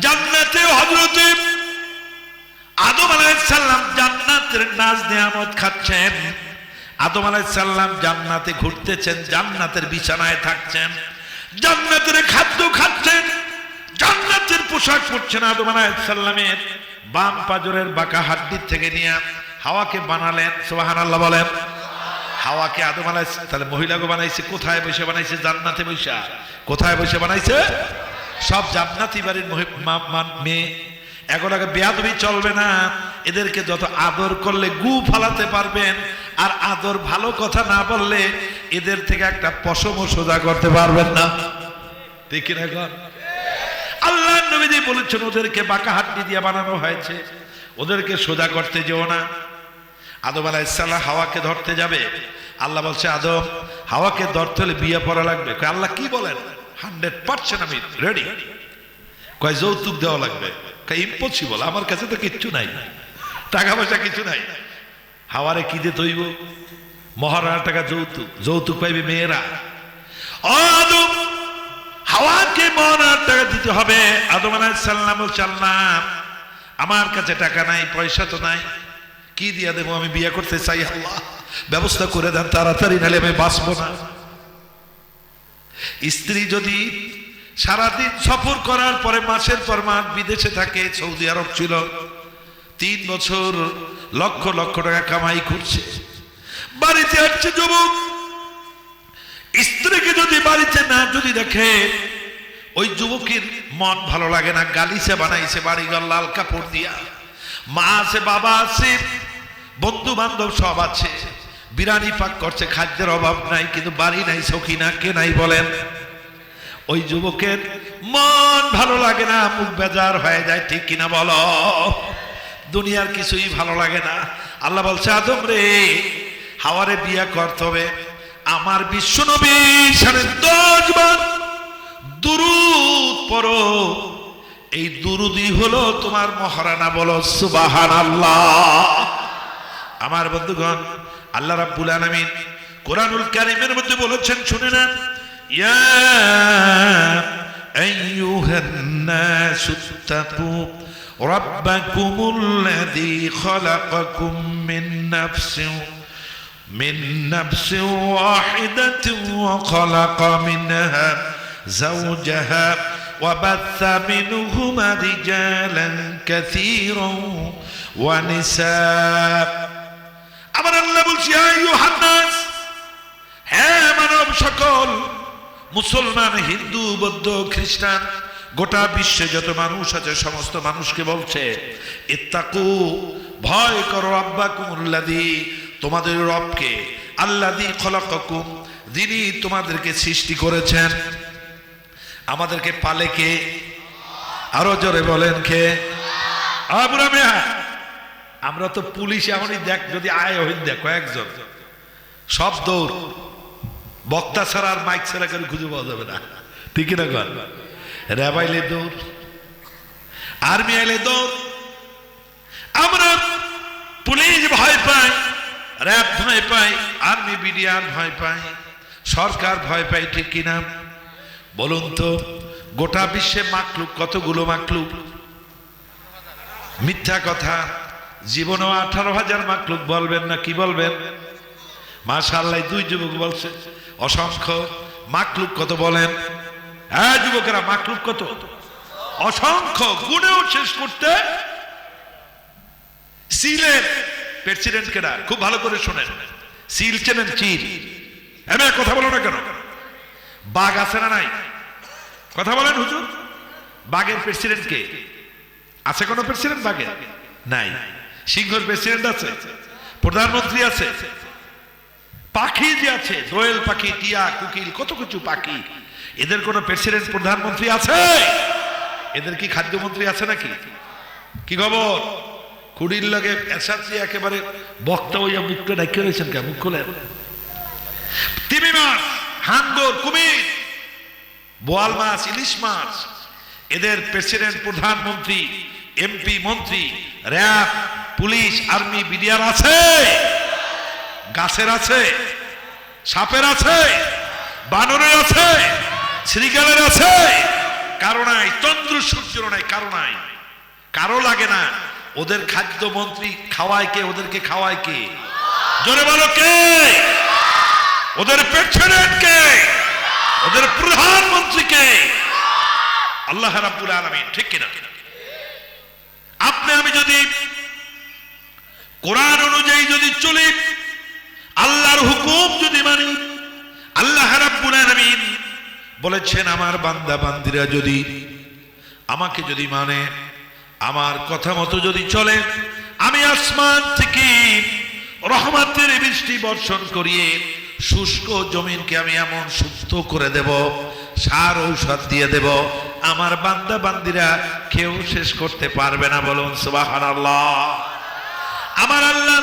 জান্নাতে হযরতে আদম আলাইহিস সালাম জান্নাতের নাজ নিয়ামত খাচ্ছেন। আদম আলাইহিস সালাম জান্নাতে ঘুরতেছেন, জান্নাতের বিছানায় থাকছেন, জান্নাতের খাদ্য খাচ্ছেন, জান্নাতের পোশাক পরছেন। আদম আলাইহিস সালামের বাম পাজরের বাঁকা হাড্ডি থেকে নিয়ে হাওয়াকে বানালেন। সুবহানাল্লাহ বলেন। হাওয়াকে আদম আলাইহিস তাহলে মহিলাকে বানাইছে কোথায় বসে বানাইছে? জান্নাতে বসে। কোথায় বসে বানাইছে? সব জান্নাতি বাড়ির মেয়ে। এখন আগে বেয়াদবি চলবে না। এদেরকে যত আদর করলে গু ফালাতে পারবেন, আর আদর ভালো কথা না বললে এদের থেকে একটা পশমও সোজা করতে পারবেন না। ঠিক না? এখন আল্লাহ নবীজি বলেছেন ওদেরকে বাঁকা হাড্ডি দিয়ে বানানো হয়েছে, ওদেরকে সোজা করতে যেও না। আদম আলাইহিস সালাম হাওয়াকে ধরতে যাবে। আল্লাহ বলছে আদম, হাওয়াকে ধরতে হলে বিয়ে পড়া লাগবে। আল্লাহ কি বলেন? 100% আমি রেডি। কয় যৌতুক দেওয়া লাগবে। ইম্পসিবল, আমার কাছে তো কিচ্ছু নাই, টাকা পয়সা কিছু নাই। হাওয়ারে কি দিয়ে তৈব? মহারানা টাকা যৌতুক। যৌতুক পাইবে মেয়েরা। আদম, হাওয়াকে মহারানা টাকা দিতে হবে। আদম আলাইহিস সালাম বলছে আল্লাহ আমার কাছে টাকা নাই, পয়সা তো নাই, কি দিয়া দেবো? আমি বিয়ে করতে চাই, আল্লাহ ব্যবস্থা করে দেন তাড়াতাড়ি, নাহলে আমি বাঁচবো না। স্ত্রী যদি সারাদিন সফর করার পরে মাসের পর মাস বিদেশে থাকে, সৌদি আরব ছিল, 3 বছর লক্ষ লক্ষ টাকা কামাই করছে, বাড়িতে আসছে যুবক, স্ত্রীকে যদি বাড়িতে না যদি দেখে, ওই যুবকের মন ভালো লাগে না। গালিচা বানাইছে বাড়িঘর লাল কাপড় দিয়া, মা আছে, বাবা আছে, বন্ধু বান্ধব সব আছে, বিরিয়ানি পাক করছে, খাদ্যের অভাব নাই, কিন্তু বাড়ি নাই, সখী না, কে নাই বলেন? ওই যুবকের মন ভালো লাগে না, মুখ বেজার হয়ে যায়। ঠিক কিনা বলো? দুনিয়ার কিছুই ভালো লাগে না। আল্লাহ বলছে আদম রে, হাওয়ারে বিয়া করতে হবে। আমার বিশ্ব নবী 10 বার দুরূদ পড়ো। এই দুরুদই হলো তোমার মহারানা। বলো সুবহানাল্লাহ। আমার বন্ধুগণ, আল্লাহ রাব্বুল আলামিন কোরআনুল কারীমের মধ্যে বলেছেন, শুনে নেন, ইয়া আইয়ুহান নাসুত্তাকু রাব্বাকুমুল্লাযী খালাকাকুম মিন নাফসিন ওয়াহিদাতিন ওয়া খালাকা মিনহা যাওজাহা ওয়া বাথা মিনহুমা রিজালান কাসীরান ওয়া নিসা। আমার আল্লাহ বলছে আইয়ুহান নাস, হ্যাঁ মানব সকল, মুসলমান, হিন্দু, বৌদ্ধ, খ্রিস্টান, গোটা বিশ্বে যত মানুষ আছে সমস্ত মানুষকে বলছে ইত্তাকু, ভয় করো, রাব্বাকুমুল্লাযী, তোমাদের রবকে, আল্লাযী খলাকাকুম, যিনি তোমাদেরকে সৃষ্টি করেছেন। আমাদেরকে পালে কে? আরো জোরে বলেন কে? আমরা তো পুলিশ এমনই দেখ, যদি আয় হইন দেখ কয়েকজন, সব দৌড়, বক্তা ছাড়া আর মাইক ছাড়া করে খুঁজে পাওয়া যাবে না। ঠিক না? কর র্যাব আইলে দৌড়, আর্মি আইলে দৌড়। আমরা পুলিশ ভয় পাই, র্যাব ভয় পাই, আর্মি বিডিআর ভয় পাই, সরকার ভয় পাই। ঠিক কিনা বলুন তো? গোটা বিশ্বে মাকলুক কতগুলো মাকলুক? মিথ্যা কথা। জীবনেও 18,000 মাকলুক বলবেন না, কি বলবেন? মাশাআল্লাহ, 2 যুবক বলছে অসংখ্য। মাকলুক কত বলেন? হ্যাঁ যুবকেরা, মাকলুক কত? অসংখ্য, গুণেও শেষ করতে। সিলের প্রেসিডেন্ট কেনা, খুব ভালো করে শোনেন। সিল চেনেন? চিল। এমন কথা বলো না কেন? বাঘ আছে না নাই? কথা বলেন হুজুর। বাঘের প্রেসিডেন্ট কে? আছে কোন প্রেসিডেন্ট বাঘের? নাই। সিংহের প্রেসিডেন্ট আছে, প্রধানমন্ত্রী আছে, পাখি যে আছে, দোয়েল পাখি, টিয়া, কোকিল, কত কিছু পাখি, এদের কোন প্রেসিডেন্ট প্রধানমন্ত্রী আছে? এদের কি খাদ্যমন্ত্রী আছে নাকি? কি খবর? কুড়ির লাগে এসাচ্ছি একেবারে বক্তা হইয়া মুখটা ডাকে রয়েছেন, কে মুখ খোলেন? তিমি মাছ, হাঙ্গর, কুমির, বোয়াল মাছ, ইলিশ মাছ, এদের প্রেসিডেন্ট, প্রধানমন্ত্রী, এমপি, মন্ত্রী, র্যাব, পুলিশ, আর্মি, বিডিআর আছে? গাছের আছে, সাপের আছে, বানরের আছে, শ্রীকালের আছে, কারো নাই, চন্দ্র সূর্যের নাই, কারো নাই, কারো লাগে না। ওদের খাদ্যমন্ত্রী খাওয়ায় কে? ওদেরকে খাওয়ায় কে? জোরে বলো কে? ওদের প্রেসিডেন্ট কে? ওদের প্রধানমন্ত্রী কে? আল্লাহ রাব্বুল আলামিন, ঠিক কিনা? আপনি আমি যদি কোরআন অনুযায়ী যদি চলি, আল্লাহর হুকুম যদি মানি, আল্লাহ রাব্বুল আলামিন বলেছেন আমার বান্দা বান্দিরা যদি আমাকে যদি মানে, আমার কথা মতো যদি চলে, আমি আসমান থেকে রহমতের বৃষ্টি বর্ষণ করিয়ে শুষ্ক জমিনকে আমি এমন সুস্থ করে দেব, সার ঔষধ দিয়ে দেব, আমার বান্দা বান্দিরা কেউ শেষ করতে পারবে না। বলুন সুবহানাল্লাহ। আমার আল্লাহ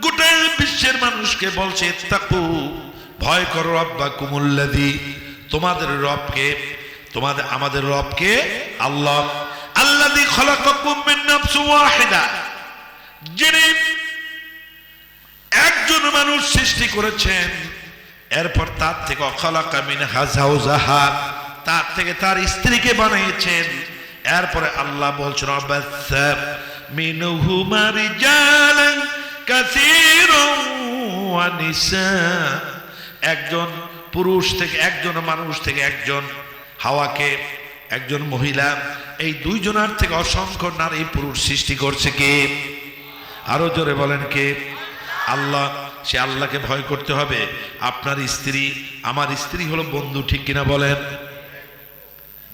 গোটা বিশ্বের মানুষকে বলছে তাকু, ভয় করো রাব্বাকুমুল্লাযী, তোমাদের রবকে, তোমাদের আমাদের রবকে আল্লাহ, আল্লাযী খলাকাকুম মিন নাফসিন ওয়াহিদা, যিনি একজন মানুষ সৃষ্টি করেছেন, এরপর তার থেকে খালাকা মিনহা যাওজাহা, তার থেকে তার স্ত্রীকে বানিয়েছেন। এরপরে আল্লাহ বলছেন বাসসা মিনহুমা রিজালান কাসীরান ওয়া নিসা, একজন পুরুষ থেকে, একজন মানুষ থেকে একজন হাওয়াকে, একজন মহিলা, এই দুইজনের থেকে অসংখ্য নারী পুরুষ সৃষ্টি করছে কে? আরো জোরে বলেন কে? আল্লাহ। সে আল্লাহকে ভয় করতে হবে। আপনার স্ত্রী, আমার স্ত্রী হলো বন্ধু, ঠিক কিনা বলেন?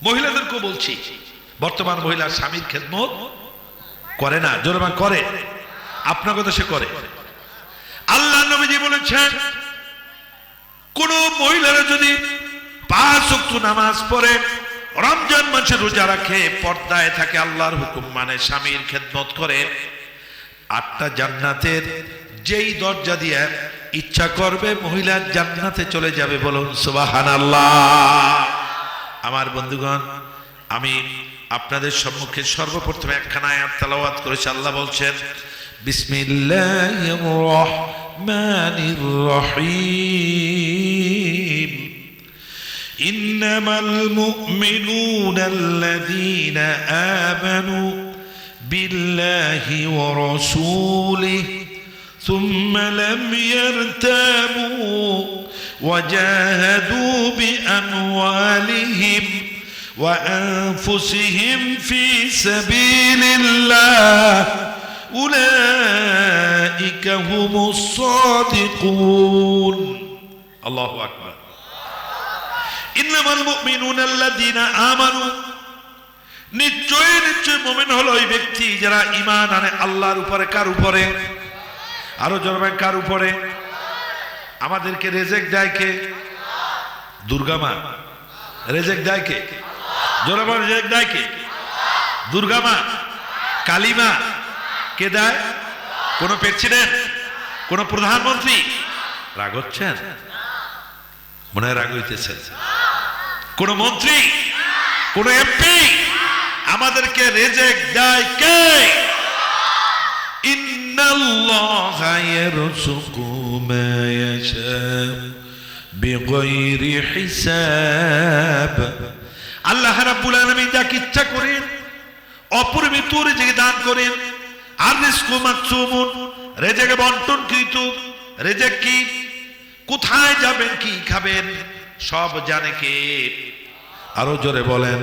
মহিলাদেরকেও বলছি, বর্তমান মহিলা স্বামীর খেদমত করে না, জোরে বলেন করে? আপনার কথা সে করে। আল্লাহ নবীজি বলেছেন কোন মহিলারা যদি 5 ওয়াক্ত নামাজ পড়ে, রমজান মাসে রোজা রাখে, পর্দায় থাকে, আল্লাহর হুকুম মানে, স্বামীর খেদমত করে, 8টা জান্নাতের যেই দরজা দিয়ে ইচ্ছা করবে মহিলা জান্নাতে চলে যাবে। বলুন সুবহানাল্লাহ। আমার বন্ধুগণ, আমি আপনাদের সম্মুখে সর্বপ্রথমে একখানা আয়াত তেলাওয়াত করেছি। আল্লাহ বলছেন বিসমিল্লাহির রহমানির রহিম, ইন্নামাল মুমিনুনাল্লাযীনা আমানু বিল্লাহি ওয়া রাসূলিহি ثم لم يرتابوا وجاهدوا بأموالهم وأنفسهم في سبيل الله أولئك هم الصادقون. الله أكبر. إنما المؤمنون الذين آمنوا, নিশ্চয় নিশ্চয় মুমিন হলো ওই ব্যক্তি যারা ঈমান আনে আল্লাহর উপরে। কার উপরে? আরো জোরে কার উপরে? আমাদেরকে রেজেক দেয় কে? দুর্গা মা। রেজেক দেয় কে? জোরে বলেন, রেজেক দেয় কে? দুর্গা মা, কালী মা। কে দেয়? কোন প্রেসিডেন্ট, কোন প্রধানমন্ত্রী? রাগ হচ্ছেন? মনে হয় রাগ হইতেছেন। কোন মন্ত্রী, কোন এমপি? আমাদেরকে রেজেক দেয় কে? ইন্নাল্লাহা ইয়ারযুকু মা ইয়াশাউ বিগাইরি হিসাব। আল্লাহ রাব্বুল আলামিন যাকে ইচ্ছা করেন অপরিমিত রিজিক দান করেন। আর রিজকু মাকসুমুন, রিজিক বন্টনকৃত। রিজিক কি? কোথায় যাবেন, কি খাবেন, সব জানে কে? আরো জোরে বলেন।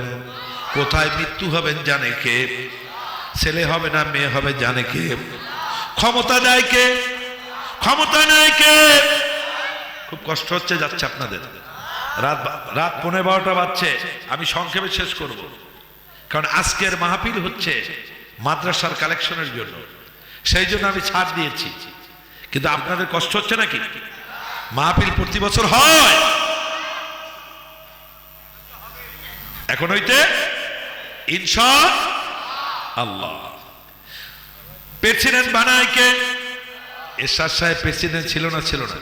কোথায় মৃত্যু হবেন জানে কে? ছেলে হবে না মেয়ে হবে জানে কে? ক্ষমতা দেয় কে? ক্ষমতা নেয় কে? খুব কষ্ট হচ্ছে যাচ্ছে আপনাদের। রাত 11:15 বাজছে। আমি সংক্ষেপে শেষ করব, কারণ আজকের মাহফিল হচ্ছে মাদ্রাসার কালেকশনের জন্য, সেই জন্য আমি ছাড় দিয়েছি। কিন্তু আপনাদের কষ্ট হচ্ছে নাকি? মাহফিল প্রতি বছর হয়, এখন হইতে ইনশাআল্লাহ। প্রেসিডেন্ট বানায় কে? এরশাদ সাহেব প্রেসিডেন্ট ছিল না? ছিল না।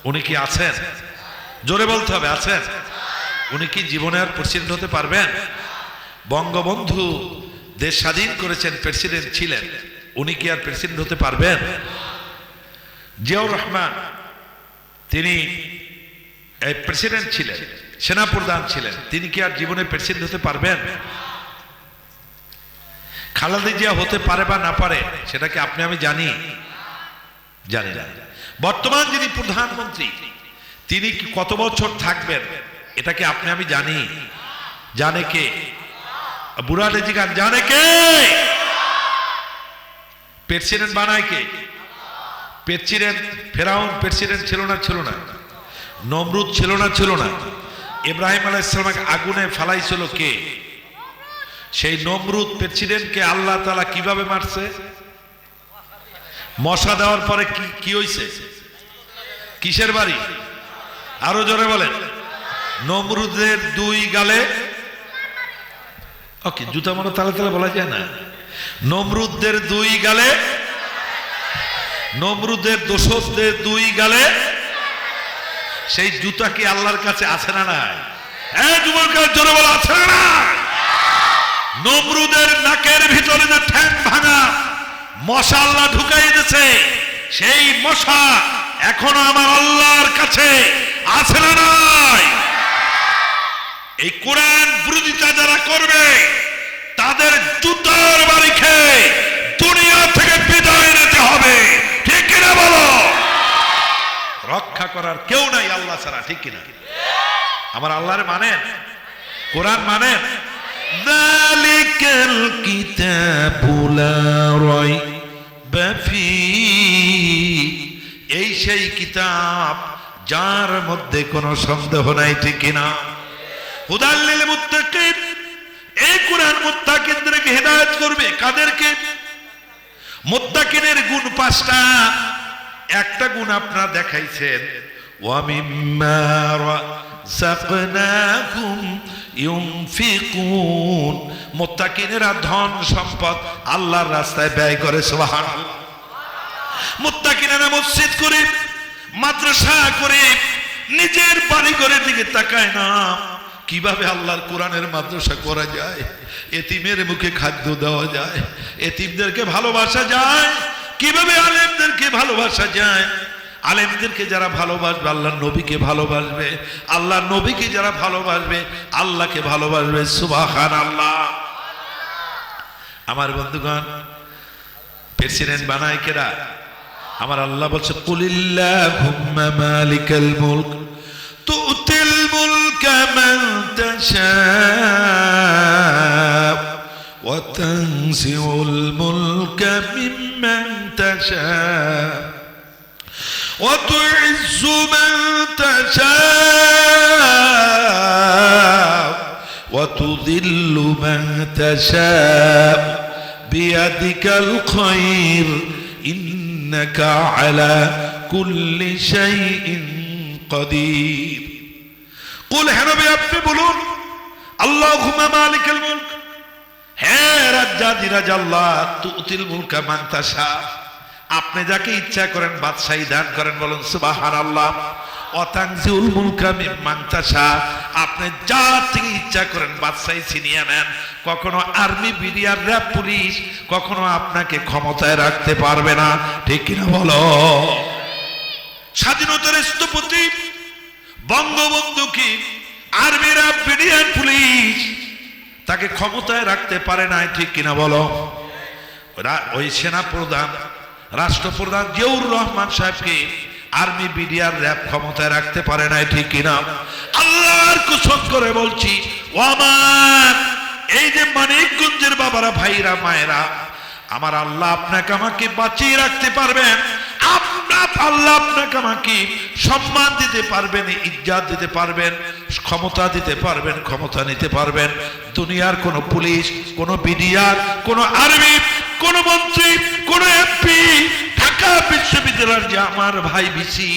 উনি কি আছেন? জোরে বলতে হবে, আছেন? উনি কি জীবনে আর প্রেসিডেন্ট হতে পারবেন? বঙ্গবন্ধু দেশ স্বাধীন করেছেন, প্রেসিডেন্ট ছিলেন, উনি কি আর প্রেসিডেন্ট হতে পারবেন? জিয়াউর রহমান তিনি প্রেসিডেন্ট ছিলেন, সেনাপ্রধান ছিলেন, তিনি কি আর জীবনে প্রেসিডেন্ট হতে পারবেন? খালেদা জিয়া হতে পারে বা না পারে সেটা কি আপনি আমি জানি না। বর্তমান যিনি প্রধানমন্ত্রী তিনি কি কত বছর থাকবেন এটা কি আপনি আমি জানি? জানে কে? বুড়াটে জিগান জানে কে? প্রেসিডেন্ট বানায় কে? প্রেসিডেন্ট ফেরাউন প্রেসিডেন্ট ছিল না? নমরুদ ছিল না? ইব্রাহিম আলাইহিস সালামকে আগুনে ফালাইছিল কে? সেই নমরুদ প্রেসিডেন্টকে আল্লাহ তাআলা কিভাবে মারছে? মশা দেওয়ার পরে কি হইছে? কিসের বাড়ি? আরো জোরে বলেন। নমরুদের 2 গালে, ওকে জুতা মারো তালে বলা যায় না। নমরুদের 2 গালে, নমরুদের দোষদের 2 গালে। সেই জুতা কি আল্লাহর কাছে আছে না নাই? যুবকের জোরে বলা আছে না নাই? নমরুদের নাকের ভিতরে যে ঠ্যাং ভাঙা মশা আল্লাহ ঢুকাই দিয়েছে, সেই মশা এখনো আমার আল্লাহর কাছে আছে না নাই? এই কোরআন বিরোধিতা যারা করবে তাদের জুতার বাড়ি খেয়ে দুনিয়া থেকে বিদায় নিতে হবে, ঠিক কিনা বলো? রক্ষা করার কেউ নাই আল্লাহ ছাড়া, ঠিক কিনা? আমার আল্লাহর মানেন? কোরআন মানেন? যালিকাল কিতাবু লা রাইবা ফীহি, এই সেই কিতাব যার মধ্যে কোনো সন্দেহ নাই, ঠিক কিনা? হুদাল লিল মুত্তাকিন, এই কোরআন মুত্তাকিনদেরকে হেদায়েত করবে। কাদেরকে? মুত্তাকিনের গুণ 5টা। একটা গুণ আপনারা দেখাইছেন, ওয়া মিম্মা রাযাকনাকুম ইউনফিকুন, মুত্তাকিনেরা ধন সম্পদ আল্লাহর রাস্তায় ব্যয় করে। সুবহানাল্লাহ। মুত্তাকিনেরা মসজিদ করে, মাদ্রাসা করে, নিজের বাড়ি ঘরের দিকে তাকায় না, কিভাবে আল্লাহর কোরআনের মাদ্রাসা করা যায়, এতিমের মুখে খাদ্য দেওয়া যায়, এতিমদেরকে ভালোবাসা যায়, কিভাবে আলেমদেরকে ভালোবাসা যায়। আলেমদেরকে যারা ভালোবাসবে আল্লাহর নবীকে ভালোবাসবে, আল্লাহর নবীকে যারা ভালোবাসবে আল্লাহকে ভালোবাসবে। সুবহানাল্লাহ। আমার বন্ধুগণ, প্রেসিডেন্ট বানায় কেরা? আমার আল্লাহ বলছে, কুলিল্লাহুম্মা মালিকাল মুলক তুতিল মুলকা মান তাশা ওয়া তানজিউল মুলকা মিম্মান তাশা ওয়া তুইজ্জু মান তাশা ওয়া তুযিল্লু মান তাশা বিয়াদিকাল খায়র ইন্নাকা আলা কুল্লি শাইইন কাদির। কুল, হে নবী আপনি বলুন, আল্লাহুম্মা মালিকাল মুলক, হে রাজ্জাধিরাজ আল্লাহ, তুতিল মুলকা মান তাশা, আপনি যাকে ইচ্ছা করেন বাদশাহী দান করেন, বলুন সুবহানাল্লাহ। ওয়া তানজিউল মুলকা মিম্মান তাশা, আপনি যার থেকে ইচ্ছা করেন বাদশাহী ছিনিয়ে নেন। কখনো আর্মি, বিডিআর, র্যাব, পুলিশ কখনো আপনাকে ক্ষমতায় রাখতে পারবে না, ঠিক কিনা বলো? স্বাধীনতার স্থপতি বঙ্গবন্ধু কি আর্মি, র্যাব, বিডিআর, পুলিশ তাকে ক্ষমতায় রাখতে পারে নাই, ঠিক কিনা বলো? ওই সেনা প্রধান, রাষ্ট্রপ্রধান জিয়াউর রহমান সাহেবকে আর্মি, বিডিআর, র্যাব ক্ষমতায় রাখতে পারে নাই, ঠিক কিনা? আল্লাহর কসম করে বলছি, ও আমার এই যে মানিকগঞ্জের বাবারা, ভাইরা, মায়েরা, আমার আল্লাহ আপনাকে আমাকে বাঁচিয়ে রাখতে পারবেন। আল্লাহ আপনাকে আমাকে সম্মান দিতে পারবেন, ইজ্জত দিতে পারবেন, ক্ষমতা দিতে পারবেন, ক্ষমতা নিতে পারবেন। দুনিয়ার কোন পুলিশ, কোন বিডিআর, কোন আর্মি, কোন মন্ত্রী, কোন এমপি, ঢাকা বিশ্ববিদ্যালয়ের যে আমার ভাই বিসি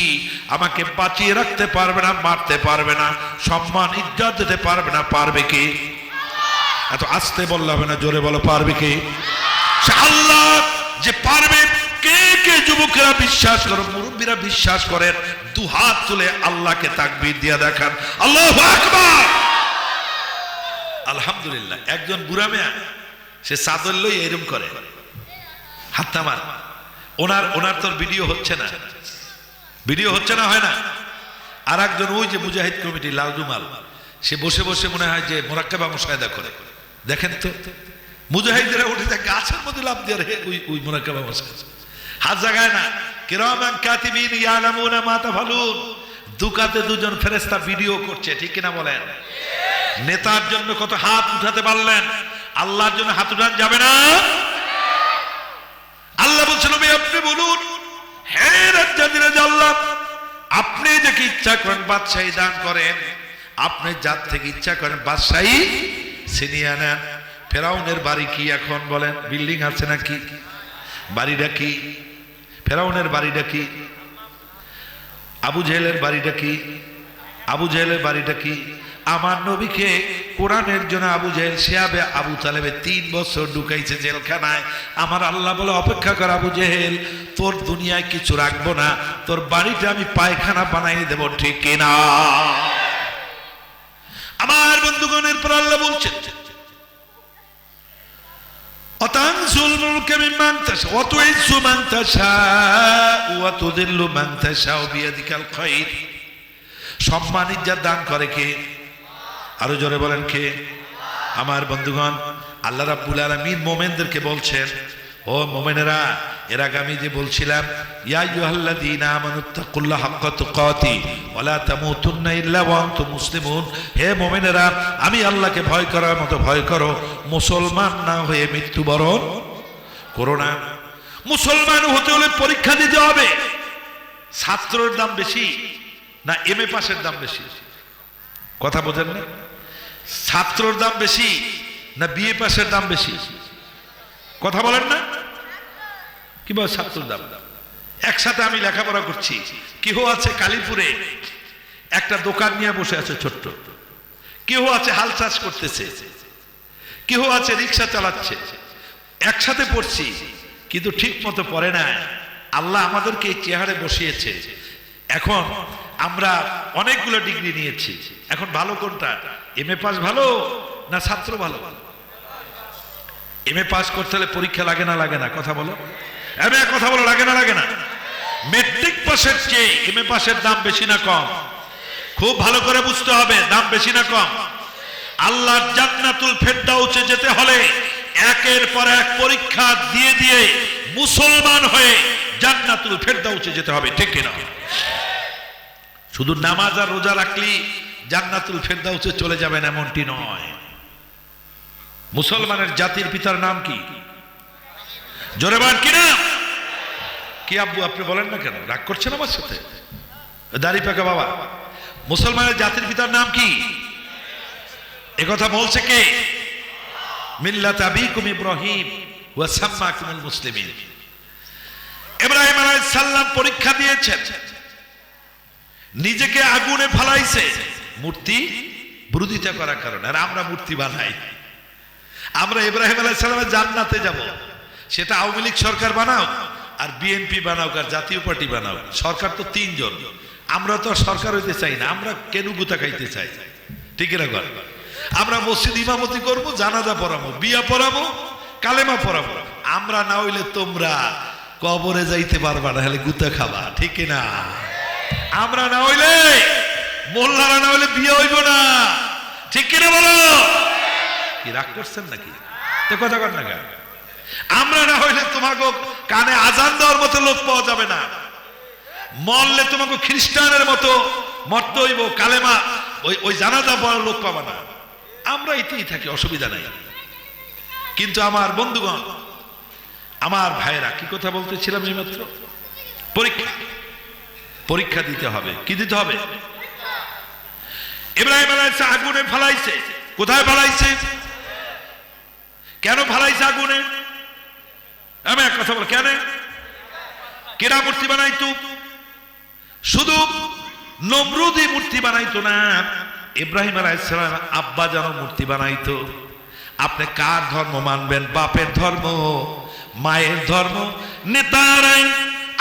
আমাকে বাঁচিয়ে রাখতে পারবে না, মারতে পারবে না, সম্মান ইজ্জত দিতে পারবে না। পারবে কি? এত আস্তে বললে হবে না, জোরে বলো, পারবে কি? আল্লাহ যে পারবে। কে কে যুবকেরা বিশ্বাস করো, মুরব্বীরা বিশ্বাস করেন, 2 হাত তুলে আল্লাহকে তাকবীর দিয়ে দেখান, আল্লাহু আকবার। আলহামদুলিল্লাহ। একজন বুড়া মেয়া, সে চাদর লই এরকম করে, হাত নামান। ওনার তোর ভিডিও হচ্ছে না, ভিডিও হচ্ছে না, হয় না। আর একজন ওই যে মুজাহিদ কমিটি লাল রুমাল, সে বসে বসে মনে হয় যে মোরাক্কাবা মুশাহিদা করে। দেখেন তো মুজাহিদরা উঠে যায় গাছের মধ্যে লাফ দিয়ে রে ওই মোরাক্কাবা মুশাহিদা হাত জাগায় না। কিরামান কাতিবিন ইয়ালামুনা মা তাফালুন, দুকাতে দুজন ফেরেশতা ভিডিও করছে, ঠিক কিনা বলেন? নেতার জন্য কত হাত উঠাতে পারলেন, আল্লাহর জন্য হাত উঠান যাবে না? আল্লাহ বলছেন আপনি বলুন, হে রাজ্জাদিরা আল্লাহ, আপনি যাকে ইচ্ছা করেন বাদশাহী দান করেন, আপনি যার থেকে ইচ্ছা করেন বাদশাহী ছিনিয়ে আনেন। ফেরাউনের বাড়ি কি এখন বলেন? বিল্ডিং আছে নাকি? বাড়িটা কি? ফেরাউনের বাড়িটা কি? আবু জেহেলের বাড়িটা কি? আবু জেহেলের বাড়িটা কি? আমার নবীকে কোরআনের জন্য আবু জেহেল শিয়াবে আবু তালেবে 3 বছর ঢুকাইছে জেলখানায়। আমার আল্লাহ বলে অপেক্ষা কর আবু জেহেল, তোর দুনিয়ায় কিছু রাখবো না, তোর বাড়িতে আমি পায়খানা বানাই দেব, ঠিক কিনা? আমার বন্ধুগণের পর আল্লাহ বলছেন অতানজুল মুলকা মিম্মান তাশা ওয়া তুইজ্জু মান তাশা ওয়া তুযিল্লু মান তাশা বিয়াদিকাল খায়র। সম্মান ইজ্জত দান করে কে? আরো জোরে বলেন কে? আমার বন্ধুগণ, আল্লাহ রাব্বুল আলামিন মুমিনদেরকে বলছেন, ও মুমিনেরা, এর আগে আমি যে বলছিলাম ইয়া আইয়ুহাল্লাযীনা আমানুত্তাকুল্লাহা হাক্কা তুকাতি ওয়া লা তামুতুন্না ইল্লা ওয়া আনতুম মুসলিমুন। হে মুমিনেরা, আমি আল্লাহকে ভয় করার মতো ভয় করো, মুসলমান না হয়ে মৃত্যুবরণ করো না। মুসলমান হতে হলে পরীক্ষা দিতে হবে। ছাত্রের দাম বেশি না এমএ পাসের দাম বেশি? কথা বোঝেন না? ছাত্রের দাম বেশি না বিএ পাসের দাম বেশি? কথা বলেন না? কি বল? ছাত্রের দাম। একসাথে আমি লেখাপড়া করছি, কেহ আছে কালীপুরে একটা দোকান নিয়ে বসে আছে ছোট্ট, কেহ আছে হাল চাষ করতেছে, কেহ আছে রিক্সা চালাচ্ছে, একসাথে পড়ছি কিন্তু ঠিক মতো পড়ে না। আল্লাহ আমাদেরকে এই চেহারে বসিয়েছে। এখন আমরা অনেকগুলো ডিগ্রি নিয়েছি, এখন ভালো কোনটা? এমএ পাস ভালো না ছাত্র ভালো? এমএ পাস করতে হলে পরীক্ষা লাগে না লাগে না? কথা বলো, এমএ কথা বলো, লাগে না লাগে না? মেট্রিক পাসের চেয়ে এমএ পাসের দাম বেশি না কম? খুব ভালো করে বুঝতে হবে, দাম বেশি না কম? আল্লাহর জান্নাতুল ফেরদাউসে যেতে হলে একের পর এক পরীক্ষা দিয়ে দিয়ে মুসলমান হয়ে জান্নাতুল ফেরদাউসে যেতে হবে, ঠিক কিনা? শুধু নামাজ আর রোজা রাখলি জান্নাতুল ফেরদাউসে চলে যাবেন এমনটি নয়। মুসলমানের জাতির পিতার নাম কি? জোরে বলেন কি নাম? কি আব্বু আপনি বলেন না কেন? রাগ করছেন আমার সাথে? দাড়ি পাকা বাবা, মুসলমানের জাতির পিতার নাম কি? একথা বলছে কে? মিল্লাত আবিকুম ইব্রাহিম ওয়া সাম্মাকুমুল মুসলিমিন। ইব্রাহিম আলাইহিস সালাম পরীক্ষা দিয়েছেন, নিজেকে আগুনে ফালাইছে মূর্তি বিরোধিতা করার কারণে। আর আমরা মূর্তি বানাই। আমরা ইব্রাহিম আলাইহিস সালামের জান্নাতে যাব, সেটা আওয়ামী লীগ সরকার বানাও আর বিএনপি বানাও আর জাতীয় পার্টি বানাও, সরকার তো 3 জন। আমরা তো সরকার হইতে চাই না, আমরা কেন গুতা খাইতে চাই, ঠিক না? আমরা মসজিদ ইমামতি করব, জানাজা পড়াবো, বিয়া পড়াবো, কালেমা পড়াবো। আমরা না হইলে তোমরা কবরে যাইতে পারবা না, হলে গুতা খাবা, ঠিক না? আমরা না হইলে, মোল্লারা না হইলে বিয়ে হইব না, ঠিক কিনা বলো? কি রাগ করছেন নাকি? তো কথা কর না কেন? আমরা না হইলে তোমাকে কানে আজান দেওয়ার মতো লোক পাওয়া যাবে না, মরলে তোমাকে খ্রিস্টানের মতো মরতে হইব, কালেমা ওই জানাজা পড়ার লোক পাবা না। আমরা এতেই থাকি, অসুবিধা নাই। কিন্তু আমার বন্ধুগণ, আমার ভাইরা, কি কথা বলতেছিলাম এইমাত্র? পরীক্ষা, পরীক্ষা দিতে হবে। কি দিতে হবে? ইব্রাহিম আলাইহিস সালাম আগুনে ফালাইছে। কোথায় ফালাইছে? কেন ফালাইছে আগুনে? আমি এক কথা বল, কেন? কেরা মূর্তি বানাইতো? শুধু নমরুদই মূর্তি বানাইতো না, ইব্রাহিম আলাইহিস সালাম আব্বা যেন মূর্তি বানাইতো। আপনি কার ধর্ম মানবেন? বাপের ধর্ম, মায়ের ধর্ম, নেতার আইন,